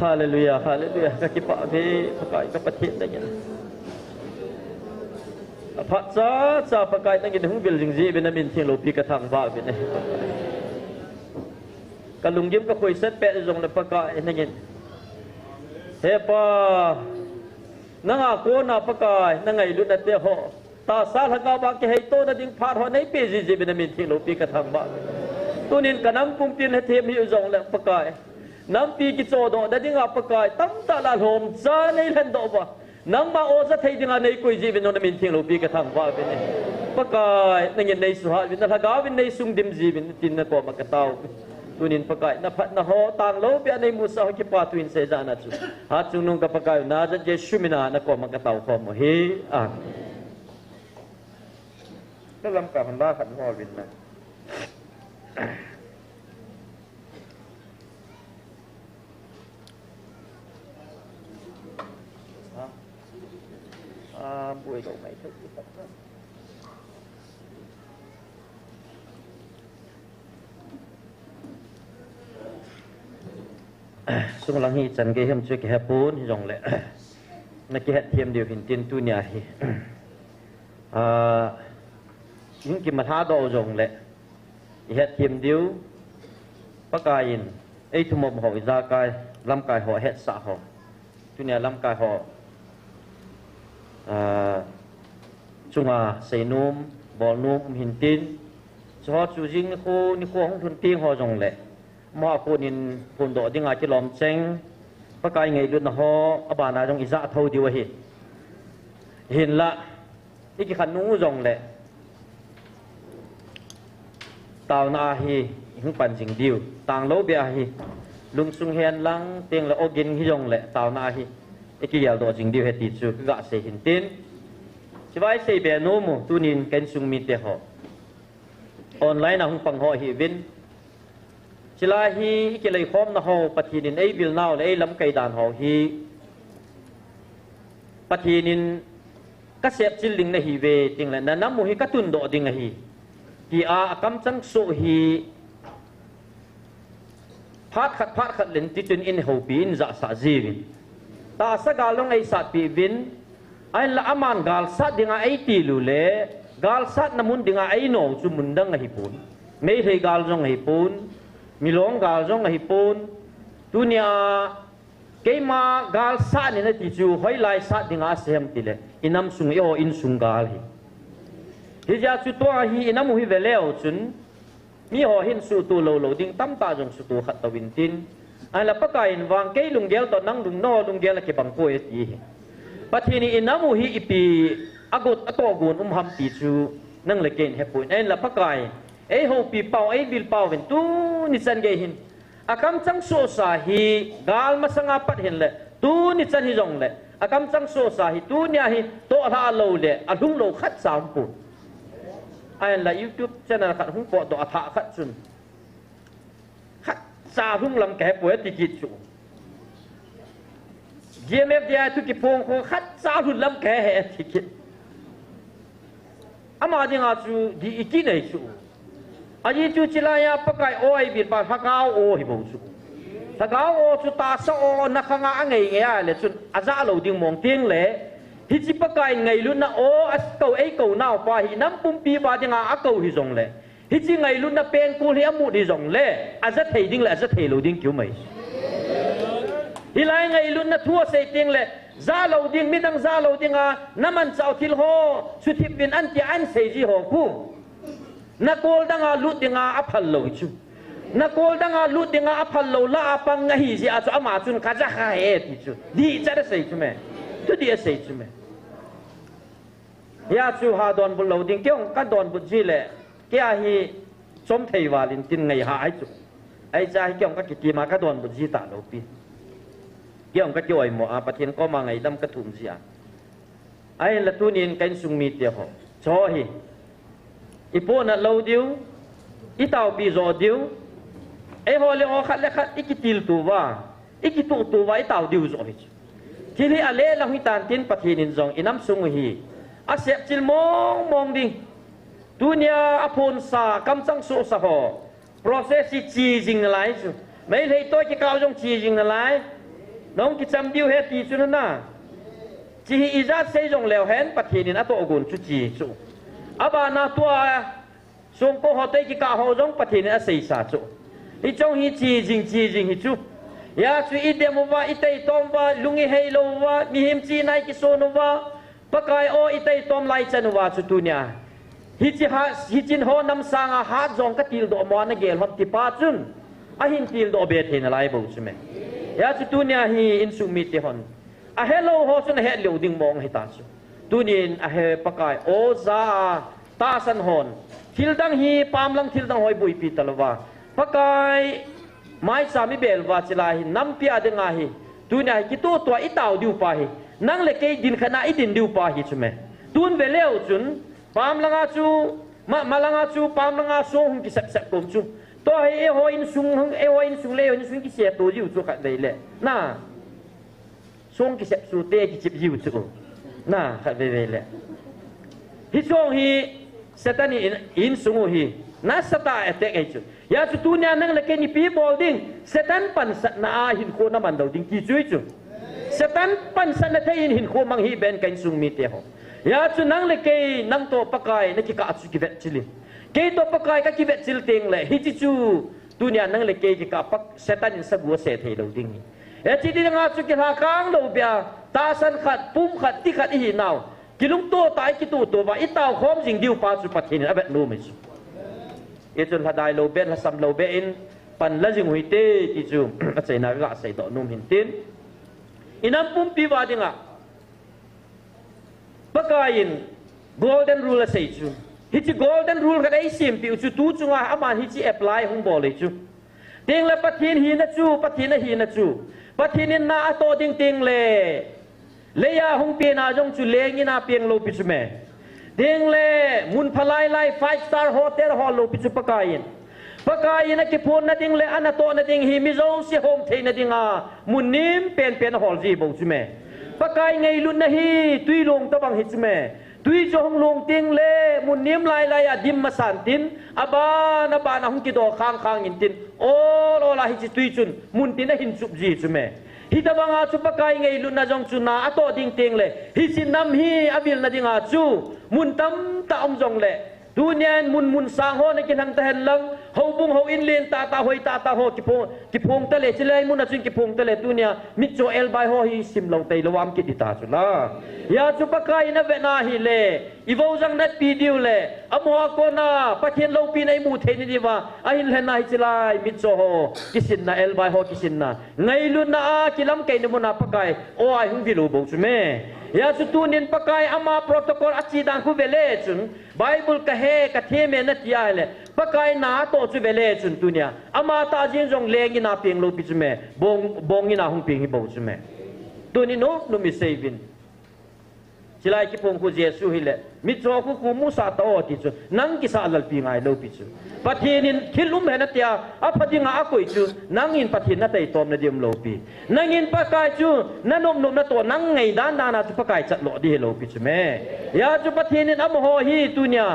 ฮาเลลูยาฮาเลลูยาก็คิดว่าเพ่ประกายกับประเทศได้ยังพระเจ้าประกายตั้งแต่หุ่นบิลจิงจีเป็นน้ำมินเทียงโลปีกระทั่งว่าเป็นไงกลุงยิ้มก็คุยเสร็จแปะจงในประกายนั่นเองเฮ้ป้านั่งอาโกนาประกายนั่งไงรุ่นนั่นเดียวตาสาลกาบางแกให้โตนั่นดิ้งพาดหัวในปีจีเป็นน้ำมินเทียงโลปีกระทั่งว่าตัวนี้ก็น้ำปุ่มตีนให้เทียมหิวจงและประกายน้ำปีกิโจดนั่นดิ้งอาประกายตั้งตาลาลมจาในเล่นดอกว่านังมาโอจะทายดิ้งในคุยจีเป็นน้ำมินเทียงโลปีกระทั่งว่าเป็นไงประกายนั่งในสุภาพเป็นนักกาเป็นในสุงดิมจีเป็นตินนักก่อมากระเตาตัวนี้ประกายนับพัดนับหัวต่างโลกในมุสาหกิจปาตุอินเซจานะจูหาจุงนงกับประกายน่าจะเจชุมินานักก่อมากระเตาขอมเฮอ่านแล้วลำกับพันบ้าขันหัววินนะบุยตรงไหนทุกที่ตัดสุงหลังฮีจันเกhemช่วยแค่ปูนที่จงแหละนักเก็ตเทียมเดียวหินตินตุนยาฮียิ่งกินมาท้าดอจงแหละเฮ็ดเทียมเดียวปะกายินไอ้ทุ่มหอวิจากายลำกายหอเฮ็ดสะหอตุนยาลำกายหอจุงอาเสนุมบอลนุมหินตินชอจูจิงนี่คูของทุนตีหอจงแหละมาพูนินพูนโดดิ้งอาจิลอมเจงปะกายไงลุนหออบานาจงอิจาเท่าดีวะเห็นละอีกขันนู้จงแหละตาวนาฮีหิงปันจิงดิวต่างโลเบียฮีลุงซุงเฮียนลังเตียงละโอกินฮิจงแหละตาวนาฮีอีกยาวโดจิงดิวเฮติจูกะเสหินตินชิวายเสเบโนมุตุนินเกนซุงมีเตหอออนไลน์นะหุงปังหอฮีวินชิลาฮีอีกเลยคอมนะหอปฏินินไอบิลนาวไอลำไกดานหอฮีปฏินินกเสพจิลลิงนะฮีเวติงแหละนั่นน้ำมูฮีกตุนโดดิงนะฮีที่อากำจังสุฮีพัดขัดเล่นติจุนอินหูปีนจะสะจีวินตาสกาลงไอสัตปีวินไอละอามันกาลสัตดิงไอตีลูเล่กาลสัตน้ำมุนดิงไอโนจุมุนดังไอปูนไม่ใช่กาลจงไอปูนมิลองกาลจงไอปูนตุเนียเกมากาลสัตนี่นะติจูหอยลายสัตดิงอาเซมติเลอินำสุงเอโออินสุงกาลฮีฮิจาจุตัวฮีอินามุฮิเวเลวจุนมีหอหินสุตัวโลโลดิ้งตั้มตาจงสุตัวขัดตะวินตินอันละปะกายนวางเกลุงเกลตอนนั่งลุงนอลุงเกลละเก็บังโกยตีปัจจุบันอินามุฮิอีปีอากดอตอกุนฮัมตีจูนั่งละเกนเฮปุนอันละปะกายไอโฮปีเป่าไอบิลเป่าเป็นตูนิสันเกหินอาคัมจังโซซาฮีกาลมาสังอาปัดเห็นเลยตูนิสันฮิจงเลยอาคัมจังโซซาฮีตูเนี่ยฮีโตอาโลเลยอาดุงโลขัดสามปุนไอ้ละ YouTube เช่นนั้นขัดหุ่งปอดตัวอัฐขัดจุนขัดซาหุ่งลำแก่ป่วยติกิจจูเยี่ยมเดียทุกิพงศ์ขัดซาหุ่งลำแก่ติกิจอามาดิงาจูดีอีกินไอจูอายีจูจิลายาปะไก่โอไอบิดปาทักเอาโอหิบงจูทักเอาโอจูตาสโอนักงาไงเงี้ยเลยจุนอาซาโลดิงมองเตียงเลยฮิจิปะกายไงลุนนะโออัสเกาไอเกาหน้าปาหิน้ำปุ่มปีบาดิงาอักเกาหิจงเลยฮิจิไงลุนนะเป็นกูเลียมุดิจงเลยอาซาเทดิงเลยอาซาเทโลดิงคิวไม่ฮิไลไงลุนนะทั่วเซติงเลยซาโลดิงมิดังซาโลดิงาน้ำมันเจ้าทิลโฮสุทิบินอันที่อันเซจิโฮกูนักโกลดังอาลุดดิงาอัพฮัลโลจูนักโกลดังอาลุดดิงาอัพฮัลโลลาปังไงฮิจิอาจูอามาจุนข้าจะหายติจูดีจะได้เซจูไหมทุดีเซจูไหมยาจูฮาดอนบุลโลดิงเกี่ยงกันดอนบุจีเล่เกี่ยฮีสมเทวาลินตินไงหายจูไอจ่าเกี่ยงกันกิติมากันดอนบุจีตาโลปีเกี่ยงกันจ่อยหมออาปะเทียนก็มาไงดำกระถุมเสียไอละตุนินกันสุงมีเตียหอชอฮีอีโปนัดโลดิวอีตาวปีโซดิวไอฮอลเลอขัดเลขัดอีกิติลตัวว่าอีกิตุตัวว่าอีตาวดิวโซฮิทีนี้อะไรเราหิตานตินปะเทียนินจงอิน้ำสุงฮีอาเสพจิลมองดิดุนยาอภนสากำจังสุสะหอ process จีจิงอะไรจูไม่เลยตัวที่เขาจงจีจิงอะไร น้องกิจำดิวเฮตีจุนน่ะจีอีจัดเซยงแล้วเห็นประเทศนี้นะตัวกุนจุจีจุอาบานาตัวทรงก็หอเตกิกาหอจงประเทศนี้เสียสาจุอีจงฮีจีจริงฮิจุยาจุอีเดมว่าอีเตยตอมว่าลุงอีเฮโลว่ามีหิมจีนายกิโซนว่าปะกายโออีเตยตอมไลจันว่าจุตุเนียฮิจินหอนำสางอาหารจงกติลโดมานเกลฮอติปาจุนอาหินติลโดเบเทนไลบุจุเมยาจุตุเนียฮีอินสุมิติฮอนอาเฮโลโฮจุนเฮลิวดิงมองให้ตาจุตุนินอาเฮปะกายโอซาตาสันฮอนทิลดังฮีปามลังทิลดังหอยบุยปีตลวาปะกายไม่สามีเบลว่าจิลาหิน้ำเปียดึงอาหิตุนายกิตัวตัวอิตาวดิวปาหินั่งเล็กดินขณะอิดินดิวปาหิจุเมตุนเวเลวจุนปามลังอาจูมาลังอาจูปามลังอาซงกิสักกมจูตัวเอโฮอินซุงเลวอินซุงกิเสียตัวดิวจูขัดเลยแหละน่าซงกิสักสูเตกิจิบดิวจูน่าขัดเลยแหละฮิซงฮีเซตันอินซุงฮีน่าสตาเอเตกไอจูยาจุตุเนี่ยนั่งเล็กนี่ปีบอลดิ้งเซตันปันสัตนาหินโคน้ำมันดาวดิ้งกี่จุยจูเซตันปันสัตนาเทียนหินโคมังฮีเบนกันซุงมีเตหอยาจุนั่งเล็กนั่งตัวปะกายนักกิกาจุกิเวจิลิเกยตัวปะกายก็กิเวจิลเต็งเลยฮิจิจูตุเนี่ยนั่งเล็กกิกาปักเซตันอินสักวัวเซเทดาวดิ้งเอจิดีนั่งจุกิหากางโลเบียตาสันขัดปุ่มขัดที่ขัดอีหินาวกิลุงตัวตายกิตัวว่าอิตาวคอมจิงดิวปาจุปัทเทนอเบตโนมิจูเอจุนหาได้โลเบนหาซัมโลเบนปันละจิงหุยเตกิจูอาศัยนาวิลาใส่ดอกนุ่มหินตินอินัมปุ่มปีวาดิงะปะกายิน golden rule ใส่จูฮิจิ golden rule ก็ได้สิมปิวจูตูจุงะอามาฮิจิ apply หงบอเลยจูเต็งละปะทินฮีนะจูปะทินนะฮีนะจูปะทินนาโตติงติงเลยเลยาหงเปียนาจงจูเลงินาเปียงโลปิจุเมเด้งเล่มุนพลายไล5 star hotel hall โลปิจุปะกายินนะกิพูนนะดิงเล่อันนะโตนะดิงฮีมิโซซิโฮมเทนะดิงามุนนิมเป็นฮอลจีบ่จุเมปะกายไงลุนนะฮีตุยลงตะบังฮิจุเมตุยจงลงติงเล่มุนนิมลายอะดิมมาสันตินอบานะหงกิโดค้างอินตินโอโลลาฮิจิตุยจุนมุนตินะหินจุบจีจุเมฮิตะบังอาจุปะกายไงลุนนะจงจุนาอะโตดิงติงเล่ฮิสินัมฮีอบิลนะดิงาจูมุนตัมตะอมจงเล่ดูเนียนมุนสางโฮในกินหังตะเห็นลังเฮาบุงเฮาอินเลนตาโฮยตาโฮกิพงตะเลจิเลยมุนนะจุนกิพงตะเลดูเนียมิโจเอลบายโฮฮิซิมลงไตละวามกิดิตาจุลายาจุปะกายนะเวนาฮิเลอีโวจังนัดปีดิวเลอโมอาโกนาปะเทียนโลปีในมูเทนิดิวาอะหินเลนาฮิจิลายมิโจโฮกิสินนะเอลบายโฮกิสินนะไงลุนนะกิลัมไกนมุนาปะกายโอไอหุงวิโลบ่จุเมยาสุตุนินปะกายอามาโปรโตโคลอจิดังคุเวเลจุนไบเบิลกะเฮกะเทเมนะติยาเลปะกายนาโตจุเวเลจุนตุเนียอามาตาจินจงเลงินาเปียงโลปิจุเมบงงินาหุงเปียงฮิบ่จุเมตุนิโนนุมิเซวินจิลายกิพงคุเยซูฮิเลมิโจคุมูซาตอติจุนังกิซาลัลปีงายโลปิจุปะเทนินคิลุมเฮนะติยาอะพะดิงาอะกุยจุนังอินปะเทนนะไตตอมนะดิมโลปีนังอินปะกายจุนะนมนะโตนังไงดานนาจุปะกายจัดโลดิเฮโลปิจุเมยาจุปะเทนินอะมโหฮีตุเนีย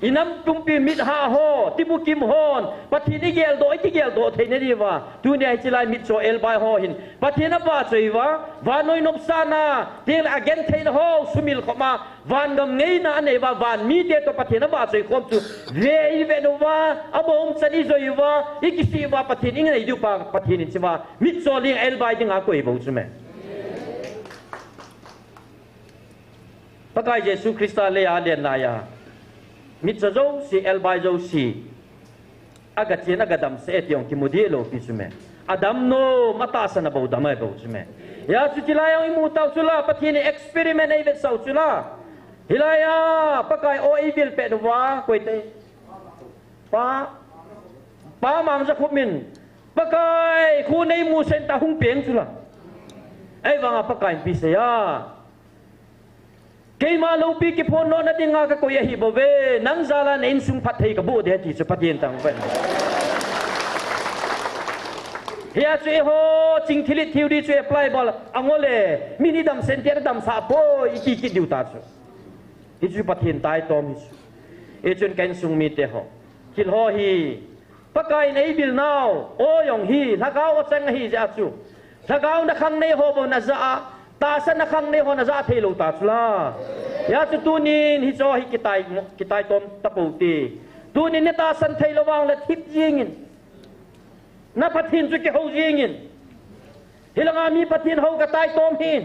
อินัมตุมปีมิดฮาโฮติบุกิมฮอนปะทินิเกลโดอิติเกลโดเทเนดีวาตุเนียจิลายมิดโซเอลบายโฮหินปะทินะบาจอยวาวานอยนบซานาเตียงอเกนเทนโฮสุมิลขมาวานกำเงยนาเนวาวานมีเดตปะทินะบาจอยคอมตุเวอีเวนวาอะบอมซันิจอยวาอิกิสิวาปะทินิงไงดูปะทินิจิวามิดโซลิงเอลบายดิงอาโกยบ่จุเมปะกายเยซูคริสต์เลอาเลนายามิตรโจสีเอลบายโจสีอากาศเย็นอากาศดำเสียที่องค์กิมุดีโลปิจุเมอดัมโนมาตาสนาบูดามายบูจุเมยาสุจิลายองอิมูตาวจุลาปะทีนี่เอ็กซ์เพริเมนต์ไอเวสาวจุลาฮิลายาปะกายโออีวิลเป็ดวาคุยเตป้ามามจะคุมินปะกายคู่ในมูเซนตาหุงเปียงจุลาไอ้วังปะกายพิเศษเกมาลูปีกิพอนโนนัดงากะโกยะฮิบเวนังซาลานอินซุงพัทเฮกะบูเดติสุพัทเยนตังเวนเฮียช่วยโหจิงทิลิทิวดีช่วย apply บอลอังโอเลมินิดัมเซนเตียดัมซาโปอีกิกิดิวตาสุอิจุพัทเยนตายตอมิสุเอจุนกันซุงมีเตโฮคิลโฮฮีปะกายในบิลนาวโอยองฮีถ้าเขาว่าจังฮีจะจุป thagau na khang nei ho bo na za ta san na khang nei ho na za thelo ta chula ya chu tunin hi cho hi kitai tom tapoti tunin ne ta san thelo wang la thip jingin na pathin chu ki ho jingin hilanga mi pathin ho ka tai tom hin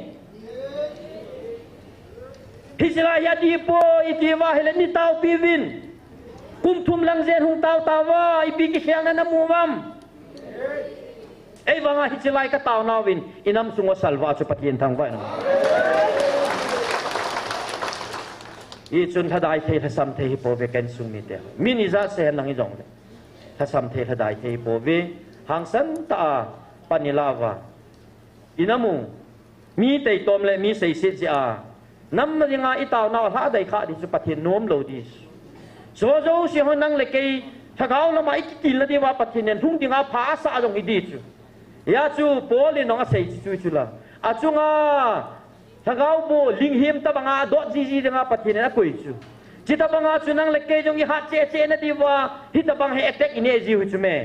hisra ya di po itiwa helen ni tau pivin kum thum lang zen hung tau tawa ipi ki hyang na namuwam ei wanga hichilai ka tau nawin inam sungo salwa chu pathin thang vai na i chun thadai the thasam the hi po ve ken sung mi te mini za se lang i jong le thasam the thadai the po ve hang san ta panilawa inamu mi te tom le mi sei sit ja nam ma nga itaw na ha dai kha di chu pathin nom lo di so zo si ho nang le ke thagau la mai ki la di wa pathin nen thung dinga pha sa jong i di chu ya chu poli no nga sei chu chu la a chu nga thagau bo ling him ta banga do ji ji dinga pathin na koi chu chi ta banga chu nang le ke jong i ha che che na di wa hi ta bang he attack ine ji hu chu me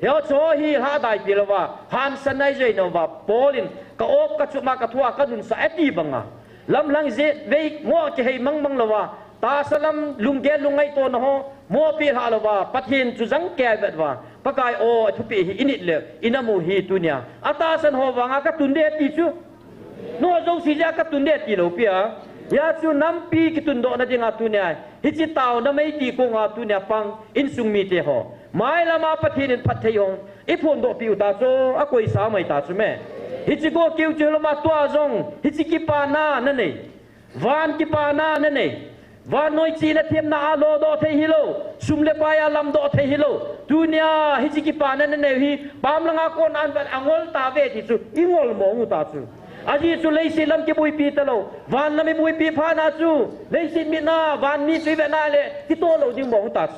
yo cho hi ha dai pi lo wa han sanai jai no wa polin ka op ka chu ma ka thua ka dun sa ati banga lam lang je ve ngo ke hei mang mang lo wa ta salam lungge lungai to no ho mo pi ha lo wa pathin chu jang ke vet wa pakai o thu pi hi init le inamu hi tunia ata san ho wa nga ka tun de ti chu no zo si ja ka tun de ti lo pia ya chu nam pi ki tun do na dinga tunia hi chi taw na mai ti ko nga tunia pang in sung mi te ho mai lama pathin in phat thayong i phon do pi ta cho a koi sa mai ta chu me hi chi go kiu chu lama twa zong hi chi ki pa na na nei van ki pa na na nei van noi chi na them na alo do the hi lo sum le pa ya lam do the hi lo dunia hi chi ki pa na na nei hi pam langa kon an ban angol ta ve ti chu ingol mo mu ta chu aji chu lei si lam ki bui pi ta lo van na mi bui pi pha na chu lei si mi na van mi chi ve na le ki to lo ding mo ta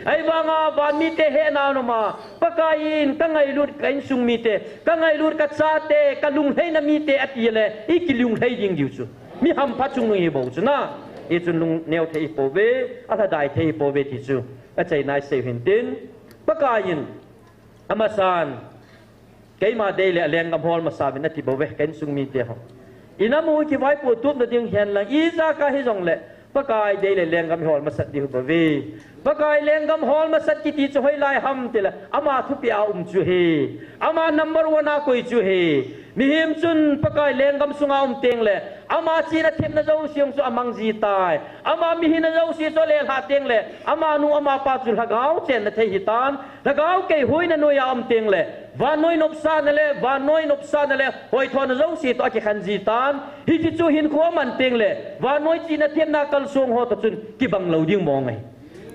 ai wanga van mi te he na no ma pakain ka ngai lut kain sung mi te ka ngai lut ka cha te ka lung hei na mi te ati le I ki lung hei ding diu chu mi ham pha chung ngi bo chu na I chun lung neo the po ve a tha dai the po ve ti chu a chai nai se hin tin pakain amasan kai ma de le leng gam hol ma sa bin na ti bo ve kain sung mi te ho inamu ki vai pu tu na ding hen lang I za ka hi jong le pakai de le leng gam hol ma sat di bo ve pakai lengam hol ma sat ki ti chu hoi lai ham tela ama thu pi a chu he ama number 1 a koi chu he mi him chun pakai lengam sunga teng le ama chi na thep na zo siang chu amang ji tai ama mi hin na zo si so le ha teng le ama nu ama pa chu lagau chen na thei hitan lagau ke hoi na noya teng le wa noi nop sa na le wa noi nop sa na le hoi thon na zo si to ki khan ji tan hi chi chu hin kho man teng le wa noi chi na thep na kal song ho to chun ki bang lo ding mo ngai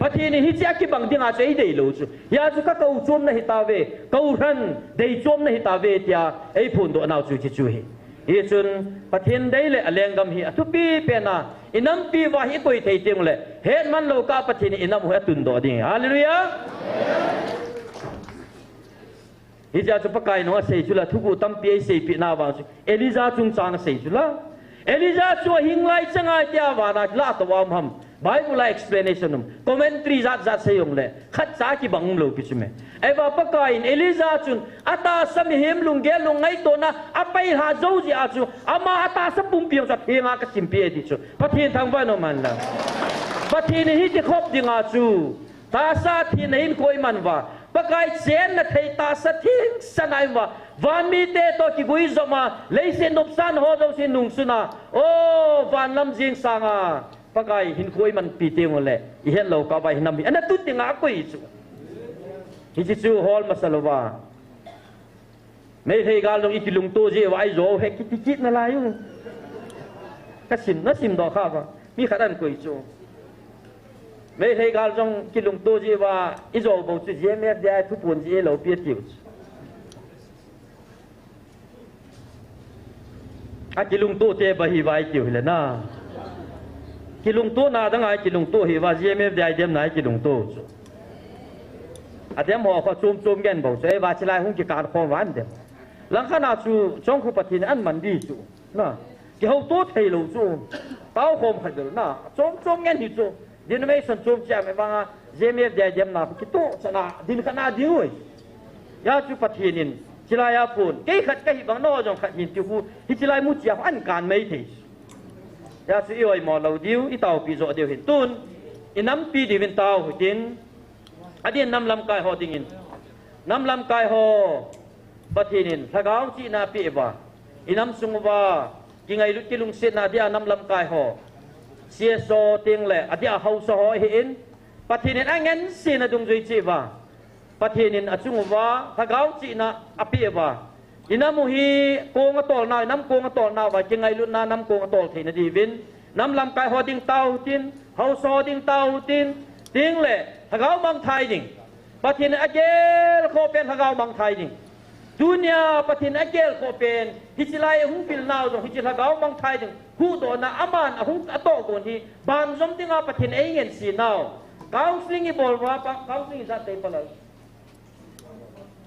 pathini hi cha ki bang dinga chei dei lo chu ya chu ka kau chom na hitawe kau ran dei chom na hitawe tia ei phun do nau chu chi chu hi hi chun pathin dei le alengam hi athu pi pe na inam pi wa hi koi thei ting le het man lo ka pathini inam hu atun do ding hallelujah hi cha chu pakai no sei chu la thu ku tam pi ei sei pi na wa chu eliza chung chang sei chu la eliza chu hinglai changa tia wa na la to wa ham Bible explanation commentary zat sayong le khat sa ki bang lo ki chume ai ba pakain Eliza chun ata sam hem lungge lungai to na apai ha zo ji a chu ama ata sa pumpiang sa thenga ka simpi di chu pathin thang ba no man la pathin hi ti khop dinga chu ta sa thin hin koi man wa pakai chen na thei ta sa thing sanai wa van mi te to ki gui zoma leisen nopsan ho zo sin nung suna o van lam jing sanga pakai hin khoi man pi te ngole I hen lo ka bai nam hi ana tu tinga koi chu hi chi chu hol masalowa nei thei gal long ikilung to je wa ai zo he ki ti na la yu ka sim na sim do kha ba mi khadan koi chu nei thei gal jong kilung to je wa I zo bo chu je me dia thu pun je lo pi ti a kilung to te ba hi vai ti hile na kilung to na dang ai kilung to hi wa GMF dai dem nai kilung to chu adem ho kho chum chum gen bo sei wa chilai hung ki kar khom wan dem lang khana chu chong khu pathin an man di chu na ki ho to thei lo chu tao khom khad na chom chom gen hi chu denomination chum cha me wa GMF dai dem na ki to chana din khana di hoi ya chu pathin in จิลายาพูนเกยขัดกะหิบังนอจงขัดหินติวฮิจิลายมุจิยาอันการไม่เทยาสุอีไอมอลาวดิวอีตาวปีโซเดียวเห็นตุนอิน้ำปีดิวินตาวหุดินอดีนน้ำลำกายหอดิงินน้ำลำกายหอปะทีนินถ้าเขาจีนาปีบ่าอิน้ำสุงว่ากิงไอลุกิลุงเสนาเดียน้ำลำกายหอเสียโซเตียงแหละอดีอาเฮาโซหอเห็นปะทีนินอันเงินเสียนาดุงจุยจีว่าปะทีนินอจุงว่าถ้าเขาจีนาอปีบ่าอิน้ำมุฮีโกงตอลนาน้ำโกงตอลนาว่ากิงไอลุนาน้ำโกงตอลทีนดีวินน้ำลำกายหอดิงเตาตินเฮาโซดิงเตาตินติงแหละถ้าเขาบางไทยดิงปะทีนินอเจลโคเป็นถ้าเขาบางไทยดิงdunia patin agel ko pen hicilai hung pil naw jong hicila gaw mang thai ding hu do na aman ahung ato gon hi ban jom tinga patin ei ngen si naw counseling i bol wa pa counseling za te palal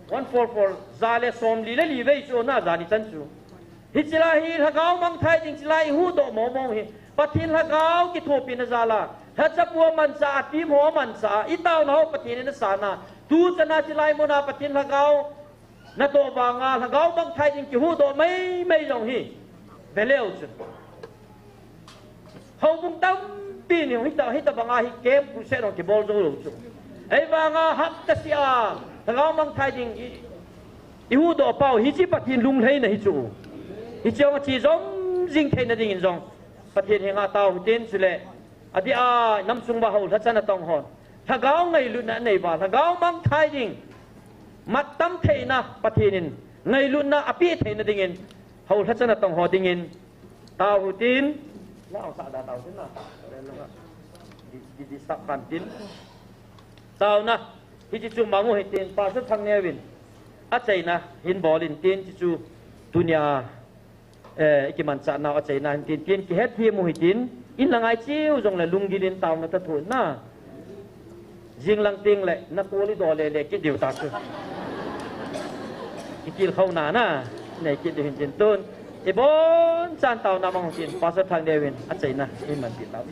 144 zale som li le li vei so na za ni chan chu hicila hi ha gaw mang thai ding chilai hu do mo mo hi patin ha gaw ki tho pin za la ha cha pu man sa ti mo man sa i taw no patin na sa na tu chana chilai mo na patin ha gaw na to ba nga la gaw bang thai jing ki hu do mai jong hi beleu chu hau bung tam pi ni hi ta ba nga hi kem pu se no ki bol zo lo chu ei ba nga hak ta sia la gaw bang thai jing i hu do pau hi chi patin lung lei na hi chu hi chong chi zong jing thei na ding in zong patin he nga taw tin chu le adi a nam sung ba hau la chan na tong hon la gaw ngai lu na nei ba la gaw bang thai jingมัดตั้มเทนะปะเทนินในรุ่นนะอภิเทนะดิ่งเงินเขาทัศนะต้องหอดิ่งเงินตาวตินแล้วเอาสาดาตาวตินนะแล้วก็ดิสับกันตินตาวนะที่จิจูมังโมหิตินปาสุดทางเนวินอาใจนะหินบอลินตินจิจูดุนยาอิกิมันสานาอาใจนะหินตินกิเฮตที่โมหิตินอินลังไอจิวจงเลยลุงกิลินตาวนะตะทุนนะยิงลังติงเลยนักโอลิดอเลยกิเดียวตาคือกินเข้าหนาหน้าในกินเดินจินต้นไอ้บนจานเตาน้ำมันกินปลาสดทางเดวินอาใจนะนี่มันติดแล้ว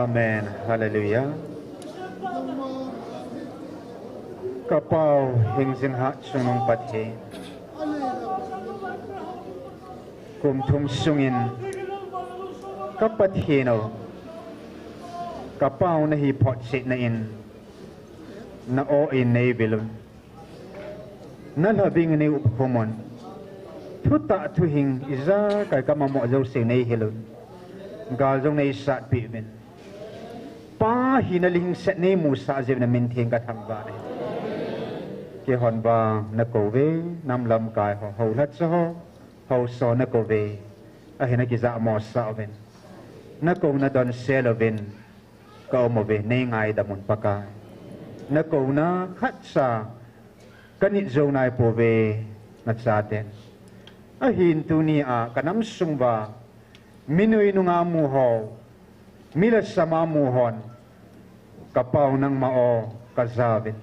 Amen. Hallelujah. กระเป๋าเฮงสิงหะชนงประเทศกุมทุมสุงินกับประเทศเรากระเป๋าในพอดสิในอินนาโออินในบิลุนนั่นหาบิงในอุปโภมนทุตะทุหิงอิซาไก่กำมะหมอเจ้าเสียงในฮิลุนกาลจงในสัตว์ปีบินป้าหินลิงเสในมูซาเจวนมินเทียงกระทำบาร์เกี่ยหอนบางนักโกเวนำลำกายของเฮาลัดซะเฮาสอนนักโกเวอาเห็นนักกิจามอสาวเวนนักโกนัดอนเซลเวนก็เอามาเวในไงดามุนปากายนักโกนาขัดซากันนิจงนายปูเวนัดซาเตนอาหินตุนีอากันน้ำสุงบามินุยนุงามูฮอมิลสมามูฮอนกระเป๋านังมาอกระซาเวน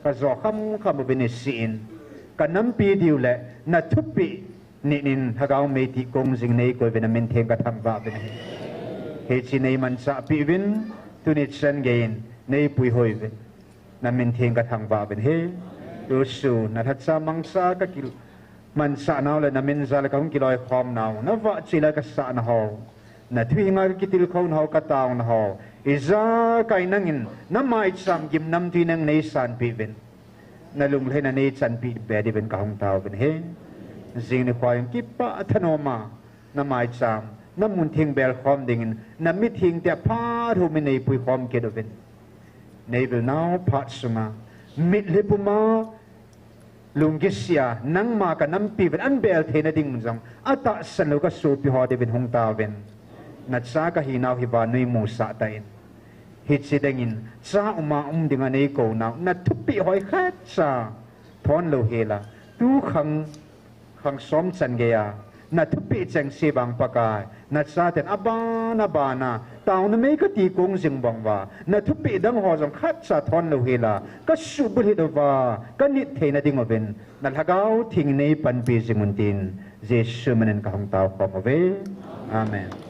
กระจอกคำเป็นสินกันน้ำปีเดียวแหละนัดทุบปีนินถ้าเราไม่ติกงสิ่งในก็เป็นมินเทงกระทำบาปเป็นเหตุในมันสะปีวินตุนิชันเกนในปุยหอยเป็นนั่นมินเทงกระทำบาปเป็นเฮดูสูนัทัศมังสาก็กิลมันสะนาวเลยนั่นมินซาเลยก็คงกิลอยความนาวนั่นว่าจิลก็สะนาวนั่นที่งานกิติลเขาหาวกระตาวนาวอิจาไกนังินน้ำมาอิจามกิมน้ำที่นังในสันปีเป็นนั่นลุงเลยนั่นในสันปีเบดีเป็นกองเท้าเป็นเฮสิ่งในความกิปะธนอมาน้ำมาอิจามน้ำมุนทิ้งเบลความดิ่งน้ำมิทิ้งแต่พาทุมิในปุยความเกดเป็นในเบลนาวพัดสมามิดเลปุมาลุงกิเสียนังมากับน้ำปีเป็นอันเบลเทนดิ่งจังอัตตะสันโลก็สูบพิหอเดเป็นหงตาเป็นนัดซากะหินาวฮิบานุยมูสะตายฮิตสิดังินซาอุมาดิ่งอันนี้กูนาวนัดทุบปีหอยแค่ซาทอนโลเฮลาตู้ขังซ้อมสันเกียนัดทุบปีจังเสบังปากายนัดซาเตนอบานาตาวนไม่ก็ตีกงจิงบังว่านัดทุบปีดังหอจังคัดซาทอนโลเฮลาก็สูบหิดว่าก็นิเทนดิ่งมาเป็นนัดฮักเอาทิ้งในปันปีจิงมุนตินเจสุมันนกะหงตาวขอมาเวอาเมน